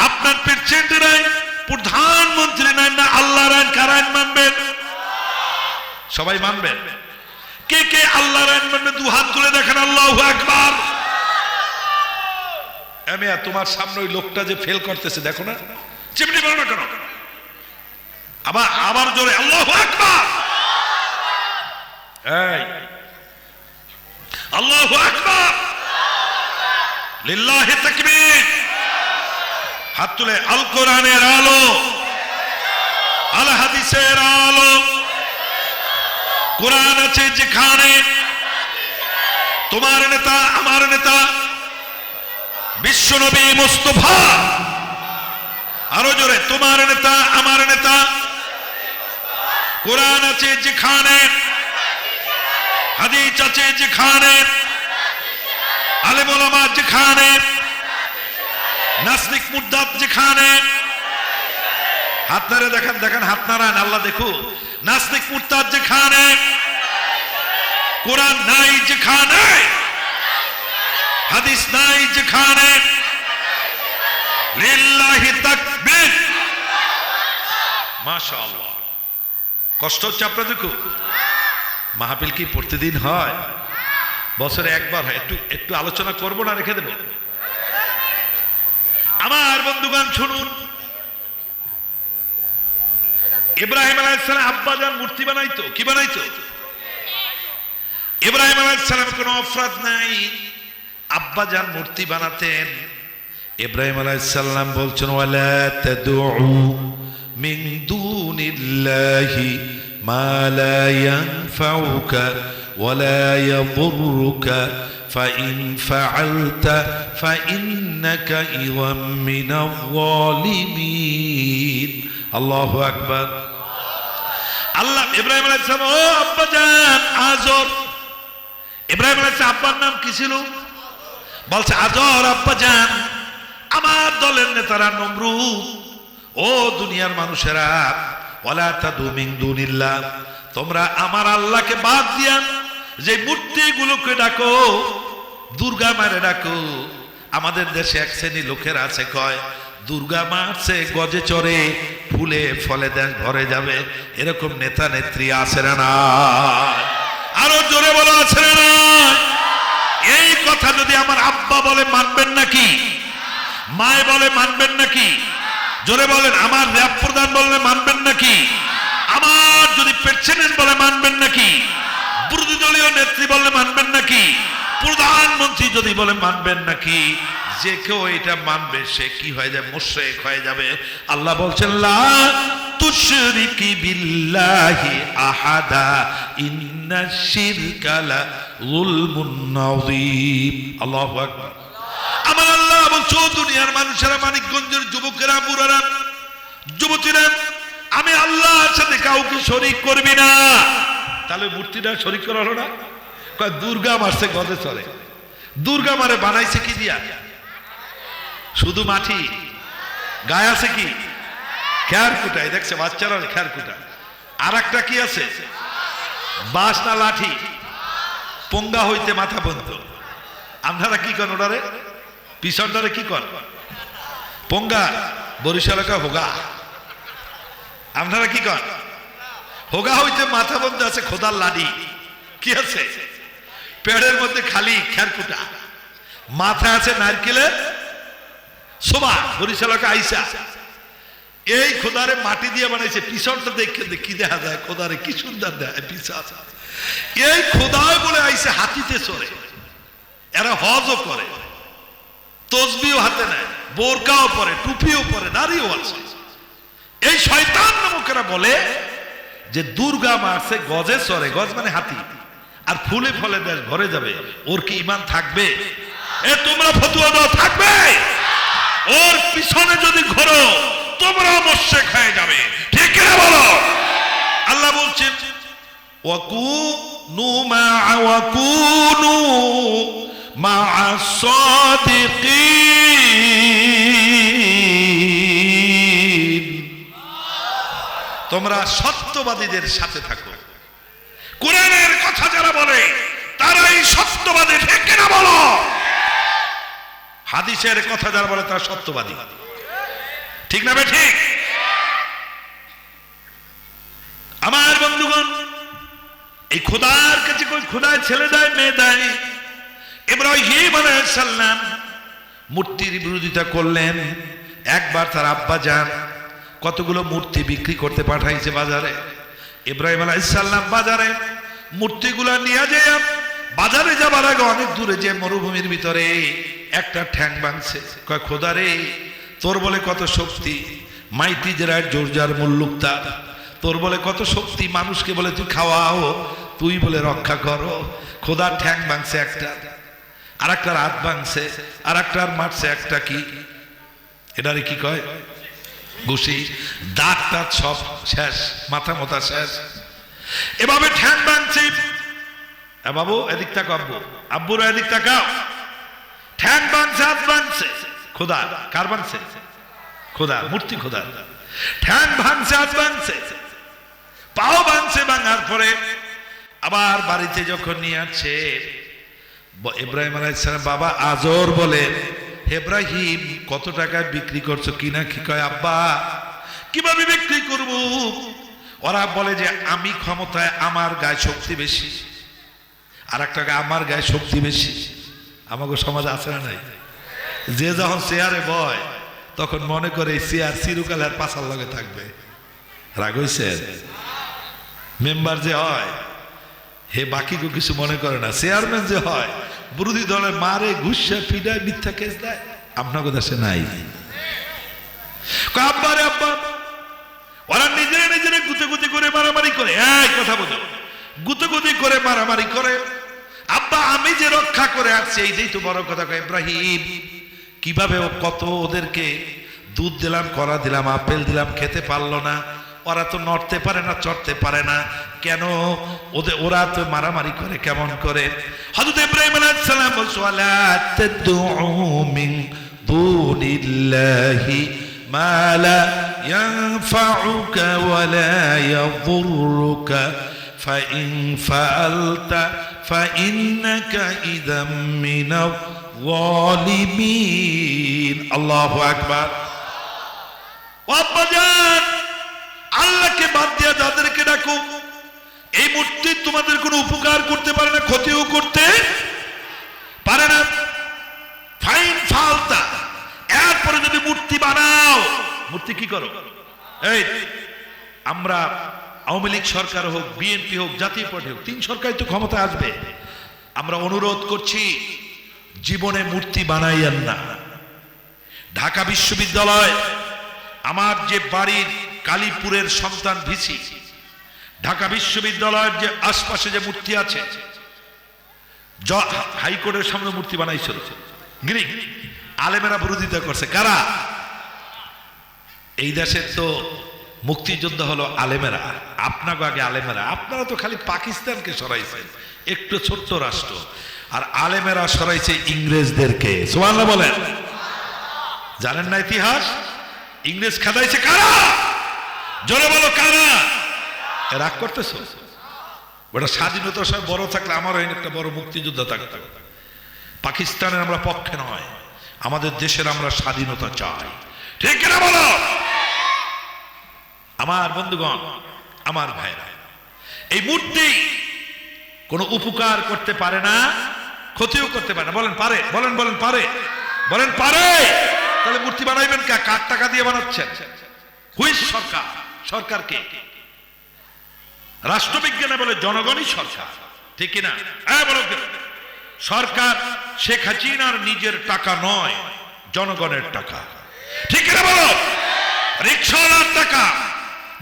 আপনার প্রেসিডেন্টের আইন, প্রধানমন্ত্রী আইন না আল্লাহর আইন? কার আইন মানবেন? সবাই মানবেন? কে কে আল্লাহর আইন মানবেন? 2 হাত তুলে দেখেন। আল্লাহু আকবার। আমি তোমার সামনে ওই লোকটা যে ফেল করতেছে দেখো না, চিমটি বলো না কেন? আবার জোরে আল্লাহু আকবার। এই আল্লাহু আকবার, লিল্লাহি তাকবীর। হাত তুলে। আল কোরআনের আলো, আল হাদিসের আলো। কোরআন আছে যেখানে, তোমার নেতা আমার নেতা বিশ্বনবী মুস্তাফা, আরো জোরে, তোমার নেতা আমার নেতা। কোরআন আছে যেখানে, হাদিস আছে যেখানে, আলেম ওলামা যেখানে, নাস্তিক মুরতাদ যেখানে। হাত নাড়ে দেখেন, দেখেন হাত নাড়ান, আল্লাহ দেখো। নাস্তিক মুরতাদ যেখানে, কোরআন নাই যেখানে, হাদিস নাই যেখানে, লিল্লাহি তাকবীর। মাশাআল্লাহ। কষ্ট হচ্ছে আপনাদের? দেখো মাহফিল কি প্রতিদিন হয়? বছরে একবার হয়। একটু আলোচনা করব না রেখে দেব? আমার বন্ধুগণ শুনুন, ইব্রাহিম আলাইহিস সালাম আব্বাজান মূর্তি বানাইতো। কি বানাইতো? ইব্রাহিম আলাইহিস সালাম কোনো অপরাধ নাই, আব্বাজান মূর্তি বানাতেন। ইব্রাহিম আলাইহিস সালাম বলছেন, ওয়ালা তাদউ মিন দুনিল্লাহি মা লা ইয়ানফাউকা ওয়ালা ইয়াদুররুকা ফাইন ফাআলতা ফাইন্নাকা ইযাম মিনাল যালিমিন। আল্লাহু আকবার। আল্লাহ ইব্রাহিম আলাইহিস সালাম, ও আব্বাজান আজর। ইব্রাহিম আলাইহিস সালাম আব্বার নাম কি ছিল? বলছে, আজর আব্বাজান, আমার দলের নেতারা নমরুদ, ও দুনিয়ার মানুষেরা, ওয়ালা তাদু মিন দুনিল্লাহ, তোমরা আমার আল্লাহকে বাদ দিয়া যে মূর্তিগুলোকে ডাকো, দুর্গা মারে ডাকো। আমাদের দেশে এক শ্রেণী লোকের আছে, কয় দুর্গা মারছে গজে চড়ে, ফুলে ফলে দেশ ভরে যাবে। এরকম নেতা নেত্রী আছে না? আরো জোরে বলো, আছে না? এই কথা যদি আমার আব্বা বলে মানবেন নাকি? মায় বলে মানবেন নাকি? জোরে বলেন। আমার র্যাব প্রধান বললে মানবেন নাকি? আমার যদি প্রেসিডেন্ট বলে মানবেন নাকি? বিরোধী দলীয় নেত্রী বললে মানবেন নাকি? প্রধানমন্ত্রী যদি বলে মানবেন নাকি? যে কেউ এটা মানবে সে কি হয়ে যাবে? মুশরিক হয়ে যাবে। আল্লাহ বলছেন, লা তুশরিকি বিল্লাহি আহাদা ইন্নাশ শিরকা লা যুলমুন নাযীম। আল্লাহু আকবার। আমার আল্লাহ বলছো, দুনিয়ার মানুষেরা, মানিকগঞ্জের যুবকেরা, বুড়ারা, যুবতীরা, আমি আল্লাহর সাথে কাউকে শরীক করবি না। তাহলে মূর্তিটা শরীক করা হলো না? কয় দুর্গা মারছে গজে চলে। দুর্গা মারে বানাইছে কি দিয়া? শুধু মাটি, গায়ে আছে কি? খেয়ার কুটাই। দেখছে বাচ্চারা খেয়ার কুটা। আর একটা কি আছে? বাঁশ না লাঠি? পঙ্গা হইতে মাথা বন্ধ। আপনারা কি করেন ওটারে? পিছনটারে কি কর? পঙ্গা। বরিশালকা হোগা। আপনারা কি কর? হোগা হইতে মাথা বন্ধ আছে, খোদার লাডি কি আছে? পেড়ের মধ্যে খালি খেরকুটা, মাথা আছে নারকেলের শোভা। বরিশালকা আইসা এই খোদারে মাটি দিয়ে বানাইছে। পিছনটা দেখে কি দেখা যায়? খোদারে কি সুন্দর দেয় পিছন। এই খোদায় বলে আইসে হাতিতে চড়ে। এরা হজও করে, তসবিও হাতে নেয়, বোরকাও পরে, টুপিও পরে, দাড়িও আছে। এই শয়তান নামকেরা বলে যে দুর্গা মারছে গজে চড়ে। গজ মানে হাতি। আর ফুলে ফলে দেশ ভরে যাবে। ওর কি ঈমান থাকবে? এ তোমরা ফতোয়া দাও, থাকবে? ওর পিছনে যদি ঘোরো তোমরা মুশরিক হয়ে যাবে। ঠিক না বলো? আল্লাহ বলছেন, ওয়াকুনু মা'আস সাদিকিন, তোমরা সত্যবাদীদের সাথে থাকো। কোরআনের কথা যারা বলে তারাই সত্যবাদী। ঠিক না বলো? হাদিসের কথা যারা বলে তারা সত্যবাদী। ঠিক না? ঠিক। আমার বন্ধুগণ, এই খোদার কাছে কোন খোদায় ছেলে দেয়, মেয়ে দেয়? ইব্রাহিম আলাইহিস সালাম মূর্তির বিরোধিতা করলেন। একবার তার আব্বা যান কতগুলো মূর্তি বিক্রি করতে পাঠাইছে বাজারে। ইব্রাহিম আলাইহিস সালাম বাজারে মূর্তিগুলা নিয়ে যে বাজারে যাবার আগে অনেক দূরে যে মরুভূমির ভিতরে একটা ঠ্যাং ভাঙছে, কয় খোদা রে তোর বলে কত শক্তি, মাইতি জেরার জোরজার মুল্লুকতা, তোর বলে কত শক্তি, মানুষকে বলে তুই খাওয়াও, তুই বলে রক্ষা করো। খোদা ঠ্যাং ভাঙছে একটা, আর একটার হাত ভাঙছে, আর একটার মারছে একটা কি এটারে কি কয় ঘুষি, দাঁত টাত সব শেষ, মাথা মোথা শেষ। এভাবে ঠ্যাং ভাঙছে। বাবু এদিক তাকাও, আব্বু আব্বুরা এদিক তাকাও। ঠ্যাং ভাঙছে, হাত ভাঙছে, খোদা কার ভাঙছে? খোদা, মূর্তি খোদা। ঠ্যাং ভাঙছে, হাত ভাঙছে, পাও ভাঙছে। ভাঙার পরে আবার বাড়িতে যখন নিয়ে আসছে ইব্রাহিম আলাইহিস সালাম, বাবা আজর বলে ইব্রাহিম কত টাকায় বিক্রি করছো? কিনা কি কয় আব্বা কিভাবে বিক্রি করব? ওরা বলে যে আমি ক্ষমতায়, আমার গায়ে শক্তি বেশি, আর একটা আমার গায়ে শক্তি বেশি। আমাকে সমাজ আছে না নাই? যে যখন চেয়ারে বয় তখন মনে করে এই চেয়ার চিরকালের পাশার লগে থাকবে। রাগ হইছে? মেম্বার যে হয় হে বাকি কিছু মনে করে না, চেয়ারম্যান যে হয় বিরোধী দলের মারে ঘুষে পিডায় মিথ্যা কেস দেয়। আপনার কথা সে নাই। আব্বা রে আব্বা, ওরা নিজেরা নিজেরা গুতে করে মারামারি করে। এই কথা বলো, গুতে করে মারামারি করে। আব্বা আমি যে রক্ষা করে আসছি এইটাই তো বড় কথা। ইব্রাহিম কিভাবে কত ওদেরকে দুধ দিলাম, কলা দিলাম, আপেল দিলাম, খেতে পারলো না। ওরা তো নড়তে পারে না, চড়তে পারে না, কেন? ওরা তো মারামারি করে কেমন করে? হযরত ইব্রাহিম আলাইহিস সালাম বলছে ওয়ালা তাদউ মিন দুনিল্লাহি মা লা ইয়ানফাউকা ওয়ালা ইয়াদুররুকা ফাইন ফাআলতা ফাইন্নাকা ইযাম মিনাল যালিমিন। আল্লাহু আকবার। আব্বাজান আল্লাহকে বাদ দিয়ে যাদেরকে ডাকো, এই মূর্তি তোমাদের কোনো উপকার করতে পারে না, ক্ষতিও করতে পারে না। ফাইন ফালতা, এরপরে যদি মূর্তি বানাও, মূর্তি কি করো? এই আমরা আওয়ামী লীগ সরকার হোক, বিএনপি হোক, জাতীয় পার্টি হোক, 3 সরকারই তো ক্ষমতায় আসবে। আমরা অনুরোধ করছি জীবনে মূর্তি বানাইয়েন না। ঢাকা বিশ্ববিদ্যালয়, আমার যে বাড়ির কালীপুরের সন্তান ভিসি, ঢাকা বিশ্ববিদ্যালয়ের যে আশপাশে যে মূর্তি আছে, হাইকোর্টের সামনে মূর্তি বানাইছিল, গ্রিক আলেমেরা বিরোধিতা করছে। কারা? এই দেশের তো মুক্তিযোদ্ধা হলো আলেমেরা, আপনাকে আগে আলেমেরা। আপনারা তো খালি পাকিস্তানকে সরাইছেন, একটু ছোট্ট রাষ্ট্র, আর আলেমেরা সরাইছে ইংরেজদেরকে। সুবহানাল্লাহ বলেন। জানেন না ইতিহাস? ইংরেজ খেদাইছে কারা? জোরে বলো কারা? রাগ করতেছো? ওটা স্বাধীনতার সময় বড় থাকলে আমারও একটা বড় মুক্তিযোদ্ধা থাকতো। পাকিস্তানের আমরা পক্ষে নয়, আমাদের দেশের আমরা স্বাধীনতা চাই। ঠিক কিনা বলো? আমার বন্ধুগণ, আমার ভাইরা, এই মূর্তি কোনো উপকার করতে পারে না, ক্ষতিও করতে পারে না। বলেন পারে? বলেন বলেন পারে? বলেন পারে? তাহলে মূর্তি বানাইবেন কে? কার টাকা দিয়ে বানাচ্ছেন? হুইস সরকার? সরকারকে রাষ্ট্রবিজ্ঞানে বলে জনগণই সরকার। ঠিক কিনা? বলো সরকার শেখ হাসিনার নিজের টাকা নয়, জনগণের টাকা। ঠিক কিনা বলো? রিকশাওয়ালার টাকা,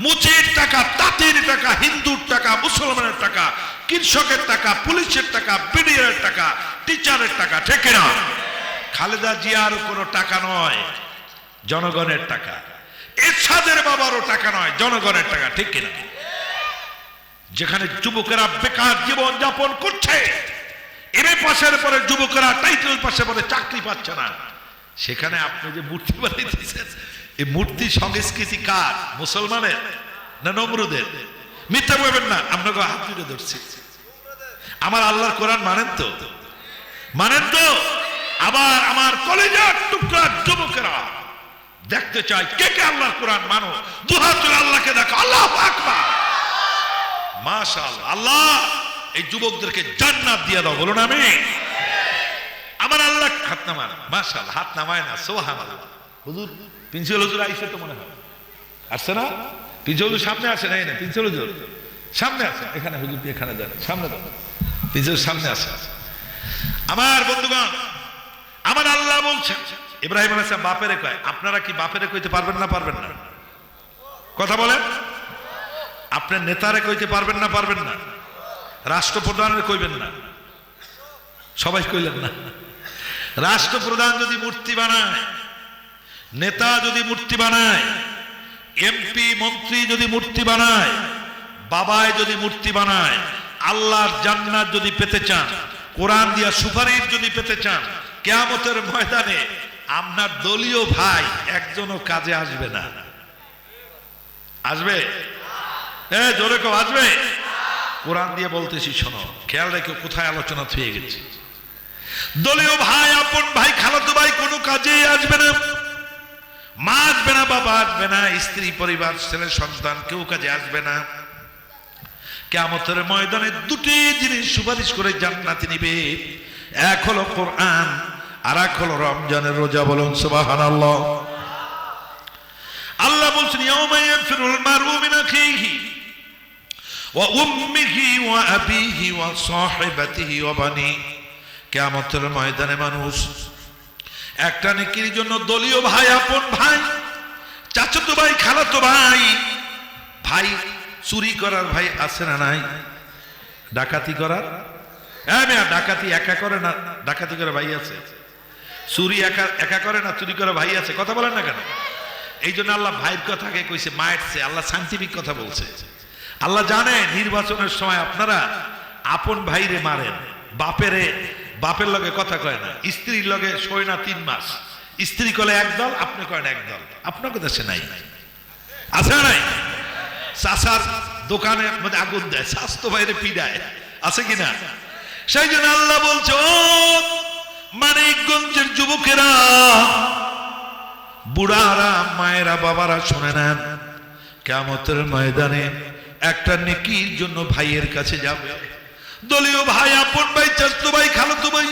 মুচির টাকা, তাঁতির টাকা, হিন্দুর টাকা, মুসলমানের টাকা, কৃষকের টাকা, পুলিশের টাকা, বিডিআর টাকা, টিচারের টাকা। ঠিক কিনা? খালেদা জিয়ার কোনো টাকা নয়, জনগণের টাকা। এরশাদের বাবারও টাকা নয়, জনগণের টাকা। ঠিক কিনা? যেখানে যুবকেরা বেকার জীবন যাপন করছে, এমএ পাশের পরে যুবকেরা টাইটেল পাশে পরে চাকরি পাচ্ছে না, সেখানে আপনি যে মূর্তি বানাইতেছেন, এই মূর্তি সংস্কৃতি কার? মুসলমানের না নমরুদের? মিথ্যা বলবেন না, আপনাকে হাত তুলে ধরছি। আমার আল্লাহর কোরআন মানেন তো? মানেন তো? আবার আমার কলেজের টুকরা যুবকেরা দেখতে চাই কে কে আল্লাহর কোরআন মানো। দুহাত তুলে আল্লাহকে দেখো। আল্লাহু আকবার। মাশাআল্লাহ। আল্লাহ এই যুবকদেরকে জান্নাত দিয়ে দাও। বলুন আমিন। আমার আল্লাহ হাত নামান। মাশাআল্লাহ। হাত নামায় না, সুবহানাল্লাহ। হুজুর, প্রিন্সিপাল হুজুর আইছে তো মনে হয়, আসছে না? প্রিন্সিপাল হুজুর সামনে আসে নাই না? প্রিন্সিপাল হুজুর সামনে আছে, এখানে হুজুরকে এখানে দেন, সামনে দেন, নিজের সামনে আছে। আমার বন্ধুগণ, আমার আল্লাহ বলছেন, ইব্রাহিম আলাইহিস সালাম বাপেরে কয়, আপনারা কি বাপেরে কইতে পারবেন না পারবেন না? কথা বলেন। আপনার নেতারে কইতে পারবেন না পারবেন না? রাষ্ট্রপ্রধানের কইবেন না? সবাই কইলেন না। রাষ্ট্রপ্রধান যদি মূর্তি বানায়, নেতা যদি মূর্তি বানায়, এমপি মন্ত্রী যদি মূর্তি বানায়, বাবায় যদি মূর্তি বানায়, আল্লাহর জান্নাত যদি পেতে চান, কোরআন দিয়া সুপারিশ যদি পেতে চান, কিয়ামতের ময়দানে আপনার দলীয় ভাই একজনও কাজে আসবে না। আসবে? জোরে কেউ আসবে? কোরআন দিয়ে বলতেছি, শোনো, খেয়াল রেখে কোথায় আলোচনা থুয়ে গেছে। দলীয় ভাই, আপন ভাই, খালাতো ভাই কোনো কাজেই আসবে না। মা আসবে না, বাবা আসবে না, স্ত্রী পরিবার, ছেলে সন্তান কেউ কাজে আসবে না। কিয়ামতের ময়দানে দুটি জিনিস সুপারিশ করে জান্নাতে নিবে, এক হলো কোরআন, আর এক হলো রমজানের রোজা। বলুন সুবহানাল্লাহ। আল্লাহ বলছেন, ইয়াউমা ইয়াফিরুল মারউ মিন আখিহি ওয়া উম্মিহি ওয়া আবিহি ওয়া সাহিবাতিহি ওয়া বানি। কিয়ামতের ময়দানে মানুষ একটা নেকির জন্য দলীয় ভাই, আপন ভাই, চাচাতো ভাই, খালাতো ভাই, ভাই চুরি করার ভাই আছে না নাই? ডাকাতি করার, ডাকাতি একা করে না, ডাকাতি করে ভাই আছে। চুরি একা করে না, চুরি করে ভাই আছে। কথা বলেন না কেন? এই জন্য আল্লাহ ভাইয়ের কথাকে কইছে মারছে। আল্লাহ সাইন্টিফিক কথা বলছে। আল্লাহ জানে নির্বাচনের সময় আপনারা আপন ভাইরে মারেন, বাপের লগে কথা কয় না, স্ত্রীর লগে শোয় না 3 মাস। স্ত্রী কলে একদল, আপনি কয়েন একদল। আপনার দেশে নাই? আছে না নাই? চাষার দোকানের মধ্যে আগুন দেয়, স্বাস্থ্য ভাইরে পিডায়, আছে কিনা? সেই জন্য আল্লাহ বলছে, ও মানিকগঞ্জের যুবকেরা, বুড়ারা, মায়েরা, বাবারা, শুনে নেন, কিয়ামতের ময়দানে একটা নেকির জন্য ভাইয়ের কাছে যাবে। দলীয় ভাই, আপন ভাই, চাচাতো ভাই, খালাতো ভাই,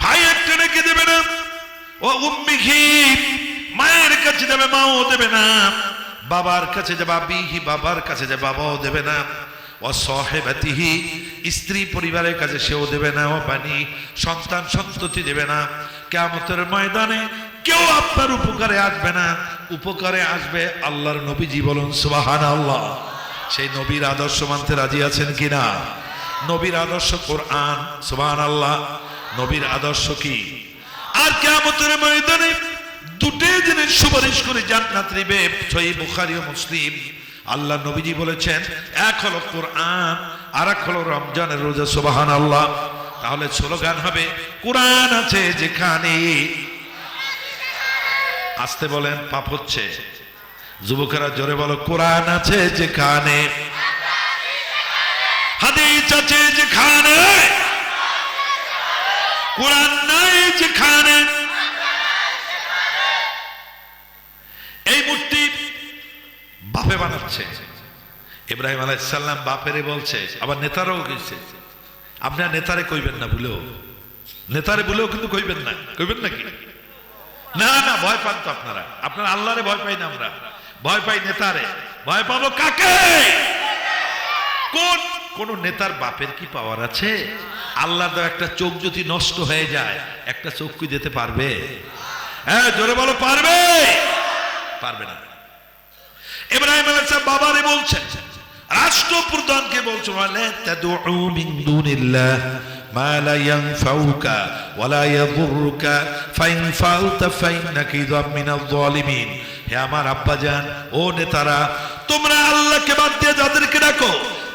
ভাই একটা নেকি দেবে না। ও উম্মিহি, মায়ের কাছে যাবে, মাও দেবে না। বাবার কাছে যাবে, আবিহি, বাবার কাছে যাবে, বাবাও দেবে না। ও সাহিবাতিহি, স্ত্রী পরিবারের কাছে সেও দেবে না। ও বানি, সন্তান সন্ততি দেবে না। কিয়ামতের ময়দানে কেউ আপনার উপকারে আসবে না, উপকারে আসবে আল্লাহর নবীজি। বলুন সুবহানাল্লাহ। সেই নবীর আদর্শ মানতে রাজি আছেন কিনা? নবীর আদর্শ কোরআন। সুবহানাল্লাহ। নবীর আদর্শ কি? আর কিয়ামতের ময়দানে দুটো জিনিস সুপারিশ করে জান্নাত নিবে। সহিহ বুখারী ও মুসলিম। আল্লাহ নবীজি বলেছেন, এক হলো কোরআন, আর এক হলো রমজানের রোজা। সুবহানাল্লাহ। তাহলে স্লোগান হবে, কোরআন আছে যেখানে, আসতে বলেন, পাপ হচ্ছে। যুবকেরা জোরে বলো, কোরআন আছে যেখানে, হাদিস আছে যেখানে, কোরআন নাই যেখানে। এই মূর্তি বাপে বানাচ্ছে। ইব্রাহিম আলাইহিস সালাম বাপেরে বলছে, আবার নেতারাও কইছে। আপনার নেতারে কইবেন না ভুলেও, নেতারে ভুলেও কিন্তু কইবেন না। কইবেন নাকি? না না, ভয় পান তো আপনারা। আপনারা আল্লাহরে ভয় পাই না, আমরা ভয় পাই নেতারে। ভয় পাবো কাকে? কোন নেতার বাপের কি পাওয়ার আছে? আল্লাহ তো একটা চোখ যদি নষ্ট হয়ে যায়, একটা চোখ কি দিতে পারবে? হ্যাঁ, জোরে বলো, পারবে? পারবে না। ইব্রাহিম আলাইহিস সালাম বাবারে বলছেন, রাষ্ট্রপ্রধানকে বলছেন, ওয়ালা তাদউ মিন দুনিল্লাহ মা লা ইয়ানফাউকা ওয়ালা ইয়াদুররুকা ফাইন ফাআলতা ফাইন্নাকা ইযা মিনাল যালিমিন। হে আমার আব্বাজান, ও নেতারা, তোমরা আল্লাহকে বাদ দিয়ে যাদেরকে ডাকো,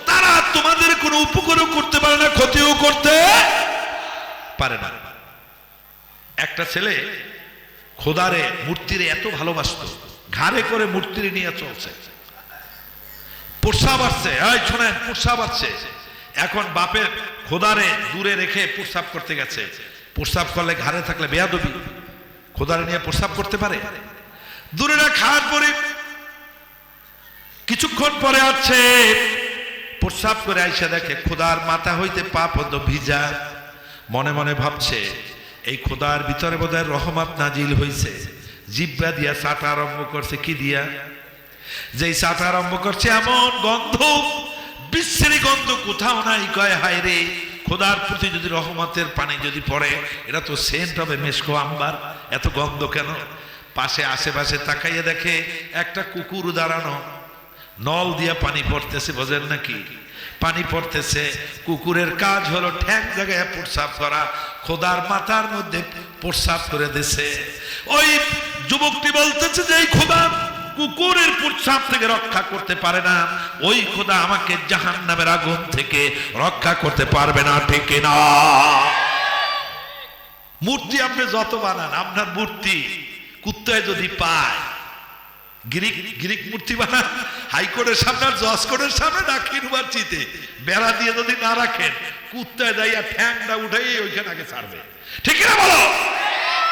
তারা তোমাদের কোনো উপকারও করতে পারে না, ক্ষতিও করতে পারে না। একটা ছেলে খোদারে, মূর্তিরে এত ভালোবাসতো, ঘাড়ে করে মূর্তিরে নিয়ে চলছে। প্রস্রাব আসছে, এই শোনেন, প্রস্রাব আসছে। এখন বাপের খোদারে দূরে রেখে প্রস্রাব করতে গেছে। প্রস্রাব করলে ঘাড়ে থাকলে বেয়াদবি। খোদারে নিয়ে প্রস্রাব করতে পারে? দূরে না, খাওয়ার পরে কিছুক্ষণ পরে আছে, প্রস্রাব করে আইসা দেখে খোদার মাথা হইতে পা পর্যন্ত ভিজা। মনে মনে ভাবছে, এই খোদার ভিতরে বোধহয় রহমত নাজিল হইছে। জিব্বা দিয়া চাটা আরম্ভ করছে। কি দিয়া? যেই চাটা আরম্ভ করছে, এমন গন্ধ বিশ্রী গন্ধ কোথাও নাই। কয় হায় রে, খোদার প্রতি যদি রহমতের পানি যদি পড়ে, এটা তো সেন্ট হবে মেশকো আম্বার, এত গন্ধ কেন? পাশে আশেপাশে তাকাইয়ে দেখে একটা কুকুর দাঁড়ানো, নল দিয়া পানি পড়তেছে, বোঝেন নাকি? পানি পড়তেছে। কুকুরের কাজ হলো ঠ্যাং জায়গায় প্রস্রাব করা, খোদার মাথার মধ্যে প্রস্রাব করে দিছে। ওই যুবকটি বলতেছে যে এই খোদা কুকুরের প্রস্রাব থেকে রক্ষা করতে পারে না, ওই খোদা আমাকে জাহান্নামের আগুন থেকে রক্ষা করতে পারবে না, ঠিক না? মূর্তি আপনি যত বানান, আপনার মূর্তি কুত্তায় যদি পায়, গ্রিক মূর্তি বানান হাইকোর্টের সামনে, জজ কোর্টের সামনে, ঢাকা ইউনিভার্সিটিতে বেড়া দিয়ে যদি না রাখেন, কুত্তায় যাইয়া ঠ্যাংটা উঠাই ওইখানে আগে ছাড়বে, ঠিক না? বলো,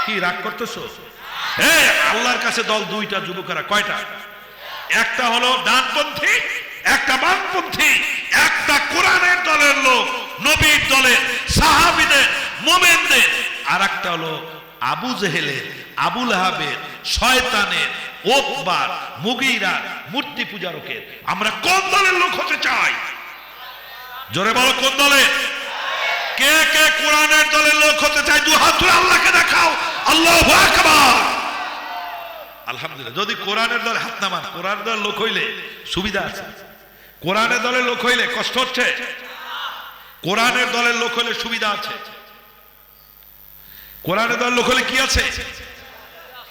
কি রাগ করতেছো? আল্লাহর কাছে দল দুইটা, যুবকেরা কয়টা? একটা হলো ডানপন্থী, একটা বামপন্থী। একটা কোরআনের দলের লোক, নবীর দলের, সাহাবীদের, মুমিনদের। আর একটা হলো আবু জেহেলের, আবুল আহাবের, শয়তানের, ওতবার, মুগীরা, মূর্তি পূজারকের। আমরা কোন দলের লোক হতে চাই? জোরে বলো, কোন দলের? কে কে কোরআনের দলের লোক হতে চাই? দু হাত তুলে আল্লাহকে দেখাও, আল্লাহু আকবার। আলহামদুলিল্লাহ। যদি কোরআনের দলে হাত নামান, কোরআনের দলের লোক হইলে সুবিধা আছে, কোরআনের দলের লোক হইলে কষ্ট হচ্ছে, কোরআনের দলের লোক হইলে সুবিধা আছে। কোরআনের দলের লোক হলে কি আছে?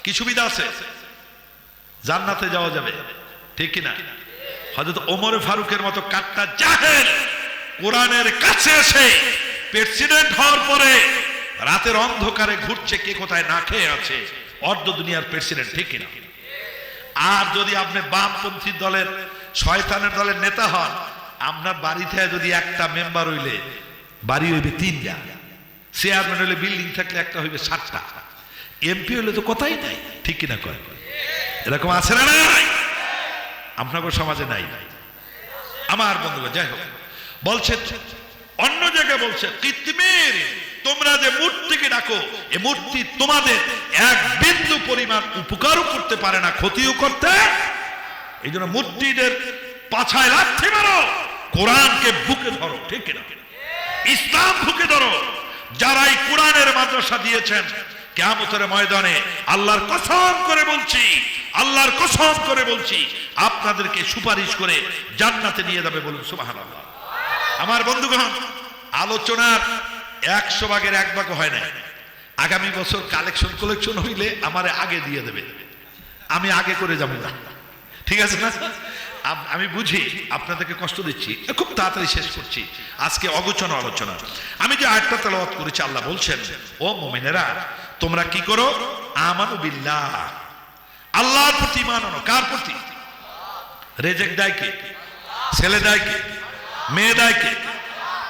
কি সুবিধা আছে? জান্নাতে যাওয়া যাবে, ঠিক কিনা? হযরত ওমর ফারুকের মতো কাট্টা জাহেল কোরআনের কাছে এসে প্রেসিডেন্ট হওয়ার পরে রাতের অন্ধকারে ঘুরছে, কে কোথায় না খেয়ে আছে, অর্ধ দুনিয়ার প্রেসিডেন্ট, ঠিক কিনা? আর যদি আপনি বামপন্থী দলের, শয়তানের দলের নেতা হন, আপনার বাড়িতে যদি একটা মেম্বার হইলে বাড়ি হইবে 3টা, চেয়ারম্যান হইলে বিল্ডিং থাকলে একটা হইবে 7টা, এমপি হইলে তো কথাই নাই, ঠিক কিনা? কয় এরকম আছে না নাই? আপনার সমাজে নাই। আমার বন্ধুগণ, যাই হোক, বলছে অন্য জায়গায় বলছে, কিতমির, তোমরা যে মূর্তিকে ডাকো, এই মূর্তি তোমাদের এক বিন্দু পরিমাণ উপকারও করতে পারে না, ক্ষতিও করতে। এই জন্য মূর্তিদের পাছায় লাথি মারো, কোরআনকে বুকে ধরো, ঠিক কিনা? ইসলাম বুকে ধরো। যারা এই কোরআনের মাদ্রাসা দিয়েছেন, কিয়ামতের ময়দানে আল্লাহর কসম করে বলছি, আল্লাহর কসম করে বলছি, আপনাদেরকে সুপারিশ করে জান্নাতে নিয়ে যাবে, বলুন সুবহানাল্লাহ। আমার বন্ধুগণ, আলোচনার 100 ভাগের 1 ভাগ হয় না। আগামী বছর কালেকশন হইলে আমারে আগে দিয়ে দেবে, আমি আগে করে যাব না, ঠিক আছে না? আমি বুঝি আপনাদেরকে কষ্ট দিচ্ছি, খুব তাড়াতাড়ি শেষ করছি আজকে অগোছানো আলোচনা। আমি যে আয়াতটা তেলাওয়াত করেছি, আল্লাহ বলছেন, ও মুমিনেরা, তোমরা কি করো? আমানু বিল্লাহ, আল্লাহর প্রতি ঈমান আনো। কার প্রতি? রেজেক দেয় কে? ছেলে দেয় কে? মেয়ে দেয় কে?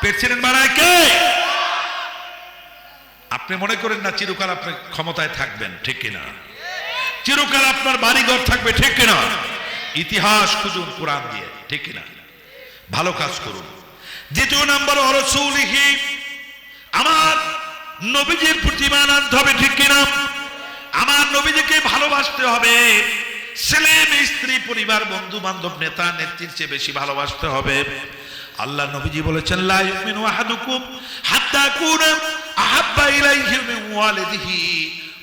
প্রেসিডেন্ট বানায় কে? আপনি মনে করেন না চিরকাল আপনি ক্ষমতায় থাকবেন, ঠিক কিনা? চিরকাল আপনার বাড়িঘর থাকবে, ঠিক কিনা? ইতিহাস খুঁজুন কোরআন দিয়ে, ঠিক কিনা? ভালো কাজ করুন। দ্বিতীয় নাম্বার, রাসূলিহি, আমার নবীজির প্রতি ঈমান আনতে হবে, ঠিক কিনা? আমার নবীজিকে ভালোবাসতে হবে। ছেলে মেয়ে, স্ত্রী, পরিবার, বন্ধু বান্ধব, নেতা নেত্রীর চেয়ে বেশি ভালোবাসতে হবে। আল্লাহ নবীজি বলেছেন, লা ইউমিনু আহাদুকুম হাত্তা কুনা আহাব্বা ইলাইহি মিন ওয়ালিদিহি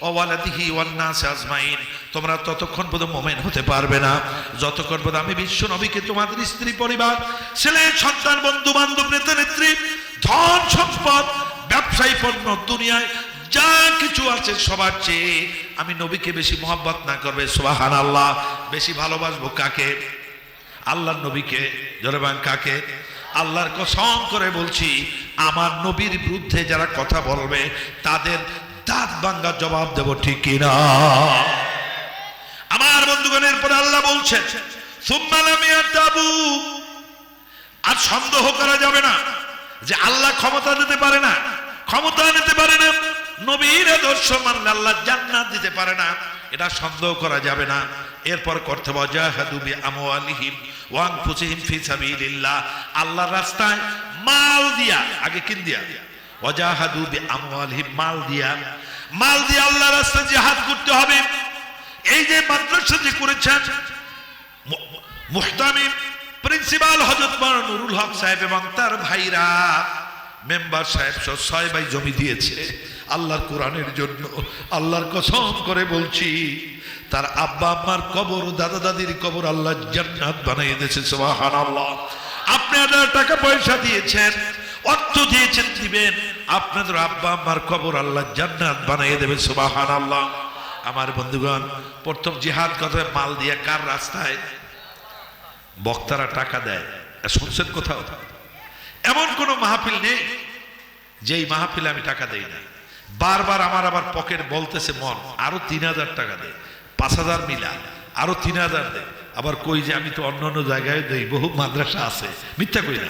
ওয়া ওয়ালাদিহি ওয়ান নাস আজমাইন। তোমরা ততক্ষণ পর্যন্ত মুমিন হতে পারবে না যতক্ষণ পর্যন্ত আমি বিশ্ব নবীকে তোমাদের স্ত্রী, পরিবার, ছেলে, সন্তান, বন্ধু বান্ধব, নেতা নেত্রী, ধন সম্পদ, ব্যবসায়ী পণ্য, দুনিয়ায় যা কিছু আছে সবার চেয়ে আমি নবীকে বেশি মহব্বত না করবে, সুবহানাল্লাহ, বেশি ভালোবাসবো কাকে? আল্লাহর নবীকে। জোরে বলেন কাকে? আল্লাহর কসম করে বলছি, আমার নবীর বিরুদ্ধে যারা কথা বলবে তাদের দাঁত ভাঙা জবাব দেব, ঠিক কিনা? আমার বন্ধুগণের পরে আল্লাহ বলছেন, সুম্মা লাম ইয়াতাবু, আর সন্দেহ করা যাবে না যে আল্লাহ ক্ষমতা দিতে পারে না, ক্ষমতা নিতে পারে না, নবীর আদর্শ মানলে আল্লাহ জান্নাত দিতে পারে না, এটা সন্দেহ করা যাবে না। এরপর করতে হবে জাহাদু বিআমওয়ালিহিম ওয়া আনফুসিহিম ফি সাবিলিল্লাহ, আল্লাহর রাস্তায় মাল দিয়া, আগে কিন দিয়া, ওয়াজাহাদু বিআমওয়ালিহিম, মাল দিয়া, মাল দিয়া আল্লাহর রাস্তায় জিহাদ করতে হবে। এই যে মাদ্রাসা যে করেছেন মুহতামিম প্রিন্সিপাল হযরত মাওলানা নুরুল হক সাহেব এবং তার ভাইরা মেম্বার সাহেব সহ 6 ভাই জমি দিয়েছে আল্লাহর কোরআনের জন্য। আল্লাহর কসম করে বলছি, তার আব্বা আম্মার কবর, দাদা দাদির কবর আল্লাহ জান্নাত বানিয়ে দিয়েছে। সুবহানাল্লাহ। আপনারা টাকা পয়সা দিয়েছেন, অর্থ দিয়েছেন, দিবেন, আপনাদের আব্বা আম্মার কবর আল্লাহ জান্নাত বানিয়ে দেবে। সুবহানাল্লাহ। আমার বন্ধুগণ, প্রথম জিহাদ কথা মাল দিয়ে কার রাস্তায় বক্তারা টাকা দেয় শুনছেন কোথাও? এমন কোন মাহফিল নেই যেই মাহফিলে আমি টাকা দেই না। বারবার আমার আবার পকেট বলতেছে মন আরো 3000 টাকা দে, 5000 মিলা আরো 3000 দে। আবার কই যে আমি তো অন্য অন্য জায়গায় দেই, বহু মাদ্রাসা আছে, মিথ্যা কই না,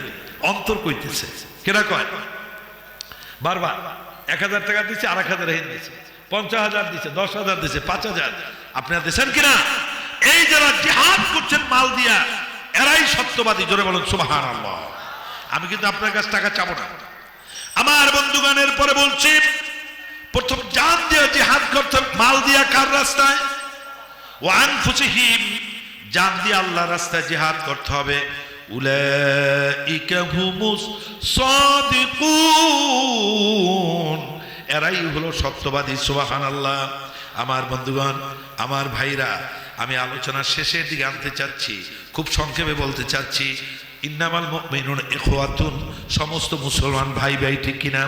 অন্তর কইতেছে। কেনা কয় বারবার 1000 টাকা দিচ্ছে, আর 1000 দিচ্ছে, 50,000 দিচ্ছে, 10,000 দিচ্ছে, 5,000। আপনারা দিচ্ছেন কিনা? এই যারা জিহাদ করছেন মাল দিয়া, এরাই সত্যবাদী। জোরে বলুন সুবহানাল্লাহ। আমি কিন্তু আপনার কাছে টাকা চাবো না। আমার বন্ধুগণের পরে বলছি, প্রথম জান দিয়ে জিহাদ করতে, মাল দিয়া কার রাস্তায়? ওয়া আনফুসিহিম, জান দিয়ে আল্লাহর রাস্তায় জিহাদ করতে হবে। উলাইকা হুমুস সাদিকুন, এরাই হলো সত্যবাদী। সুবহানাল্লাহ। আমার বন্ধুগণ, আমার ভাইরা, আমি আলোচনার শেষের দিকে আনতে চাচ্ছি, খুব সংক্ষেপে বলতে চাচ্ছি। ইন্নামাল মুমিনুনা ইখওয়াতুন, সমস্ত মুসলমান ভাই ভাই, ঠিক কিনা?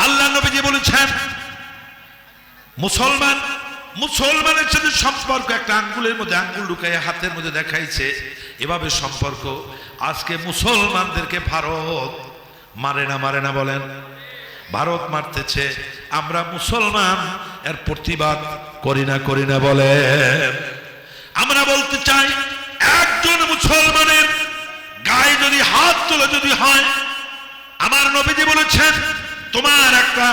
আল্লাহ নবীজি বলেছেন মুসলমানের সাথে সম্পর্ক একটা আঙ্গুলের মধ্যে আঙ্গুল ঢুকাইয়া হাতের মধ্যে দেখাইছে, এভাবে সম্পর্ক। আজকে মুসলমানদেরকে ভারত মারে না বলেন? ভারত মারতেছে, আমরা মুসলমান এর প্রতিবাদ করি না বলেন? আমরা বলতে চাই, একজন মুসলমানের গায়ে যদি হাত তোলা যদি হয়, আমার নবীজি বলেছেন তোমার একটা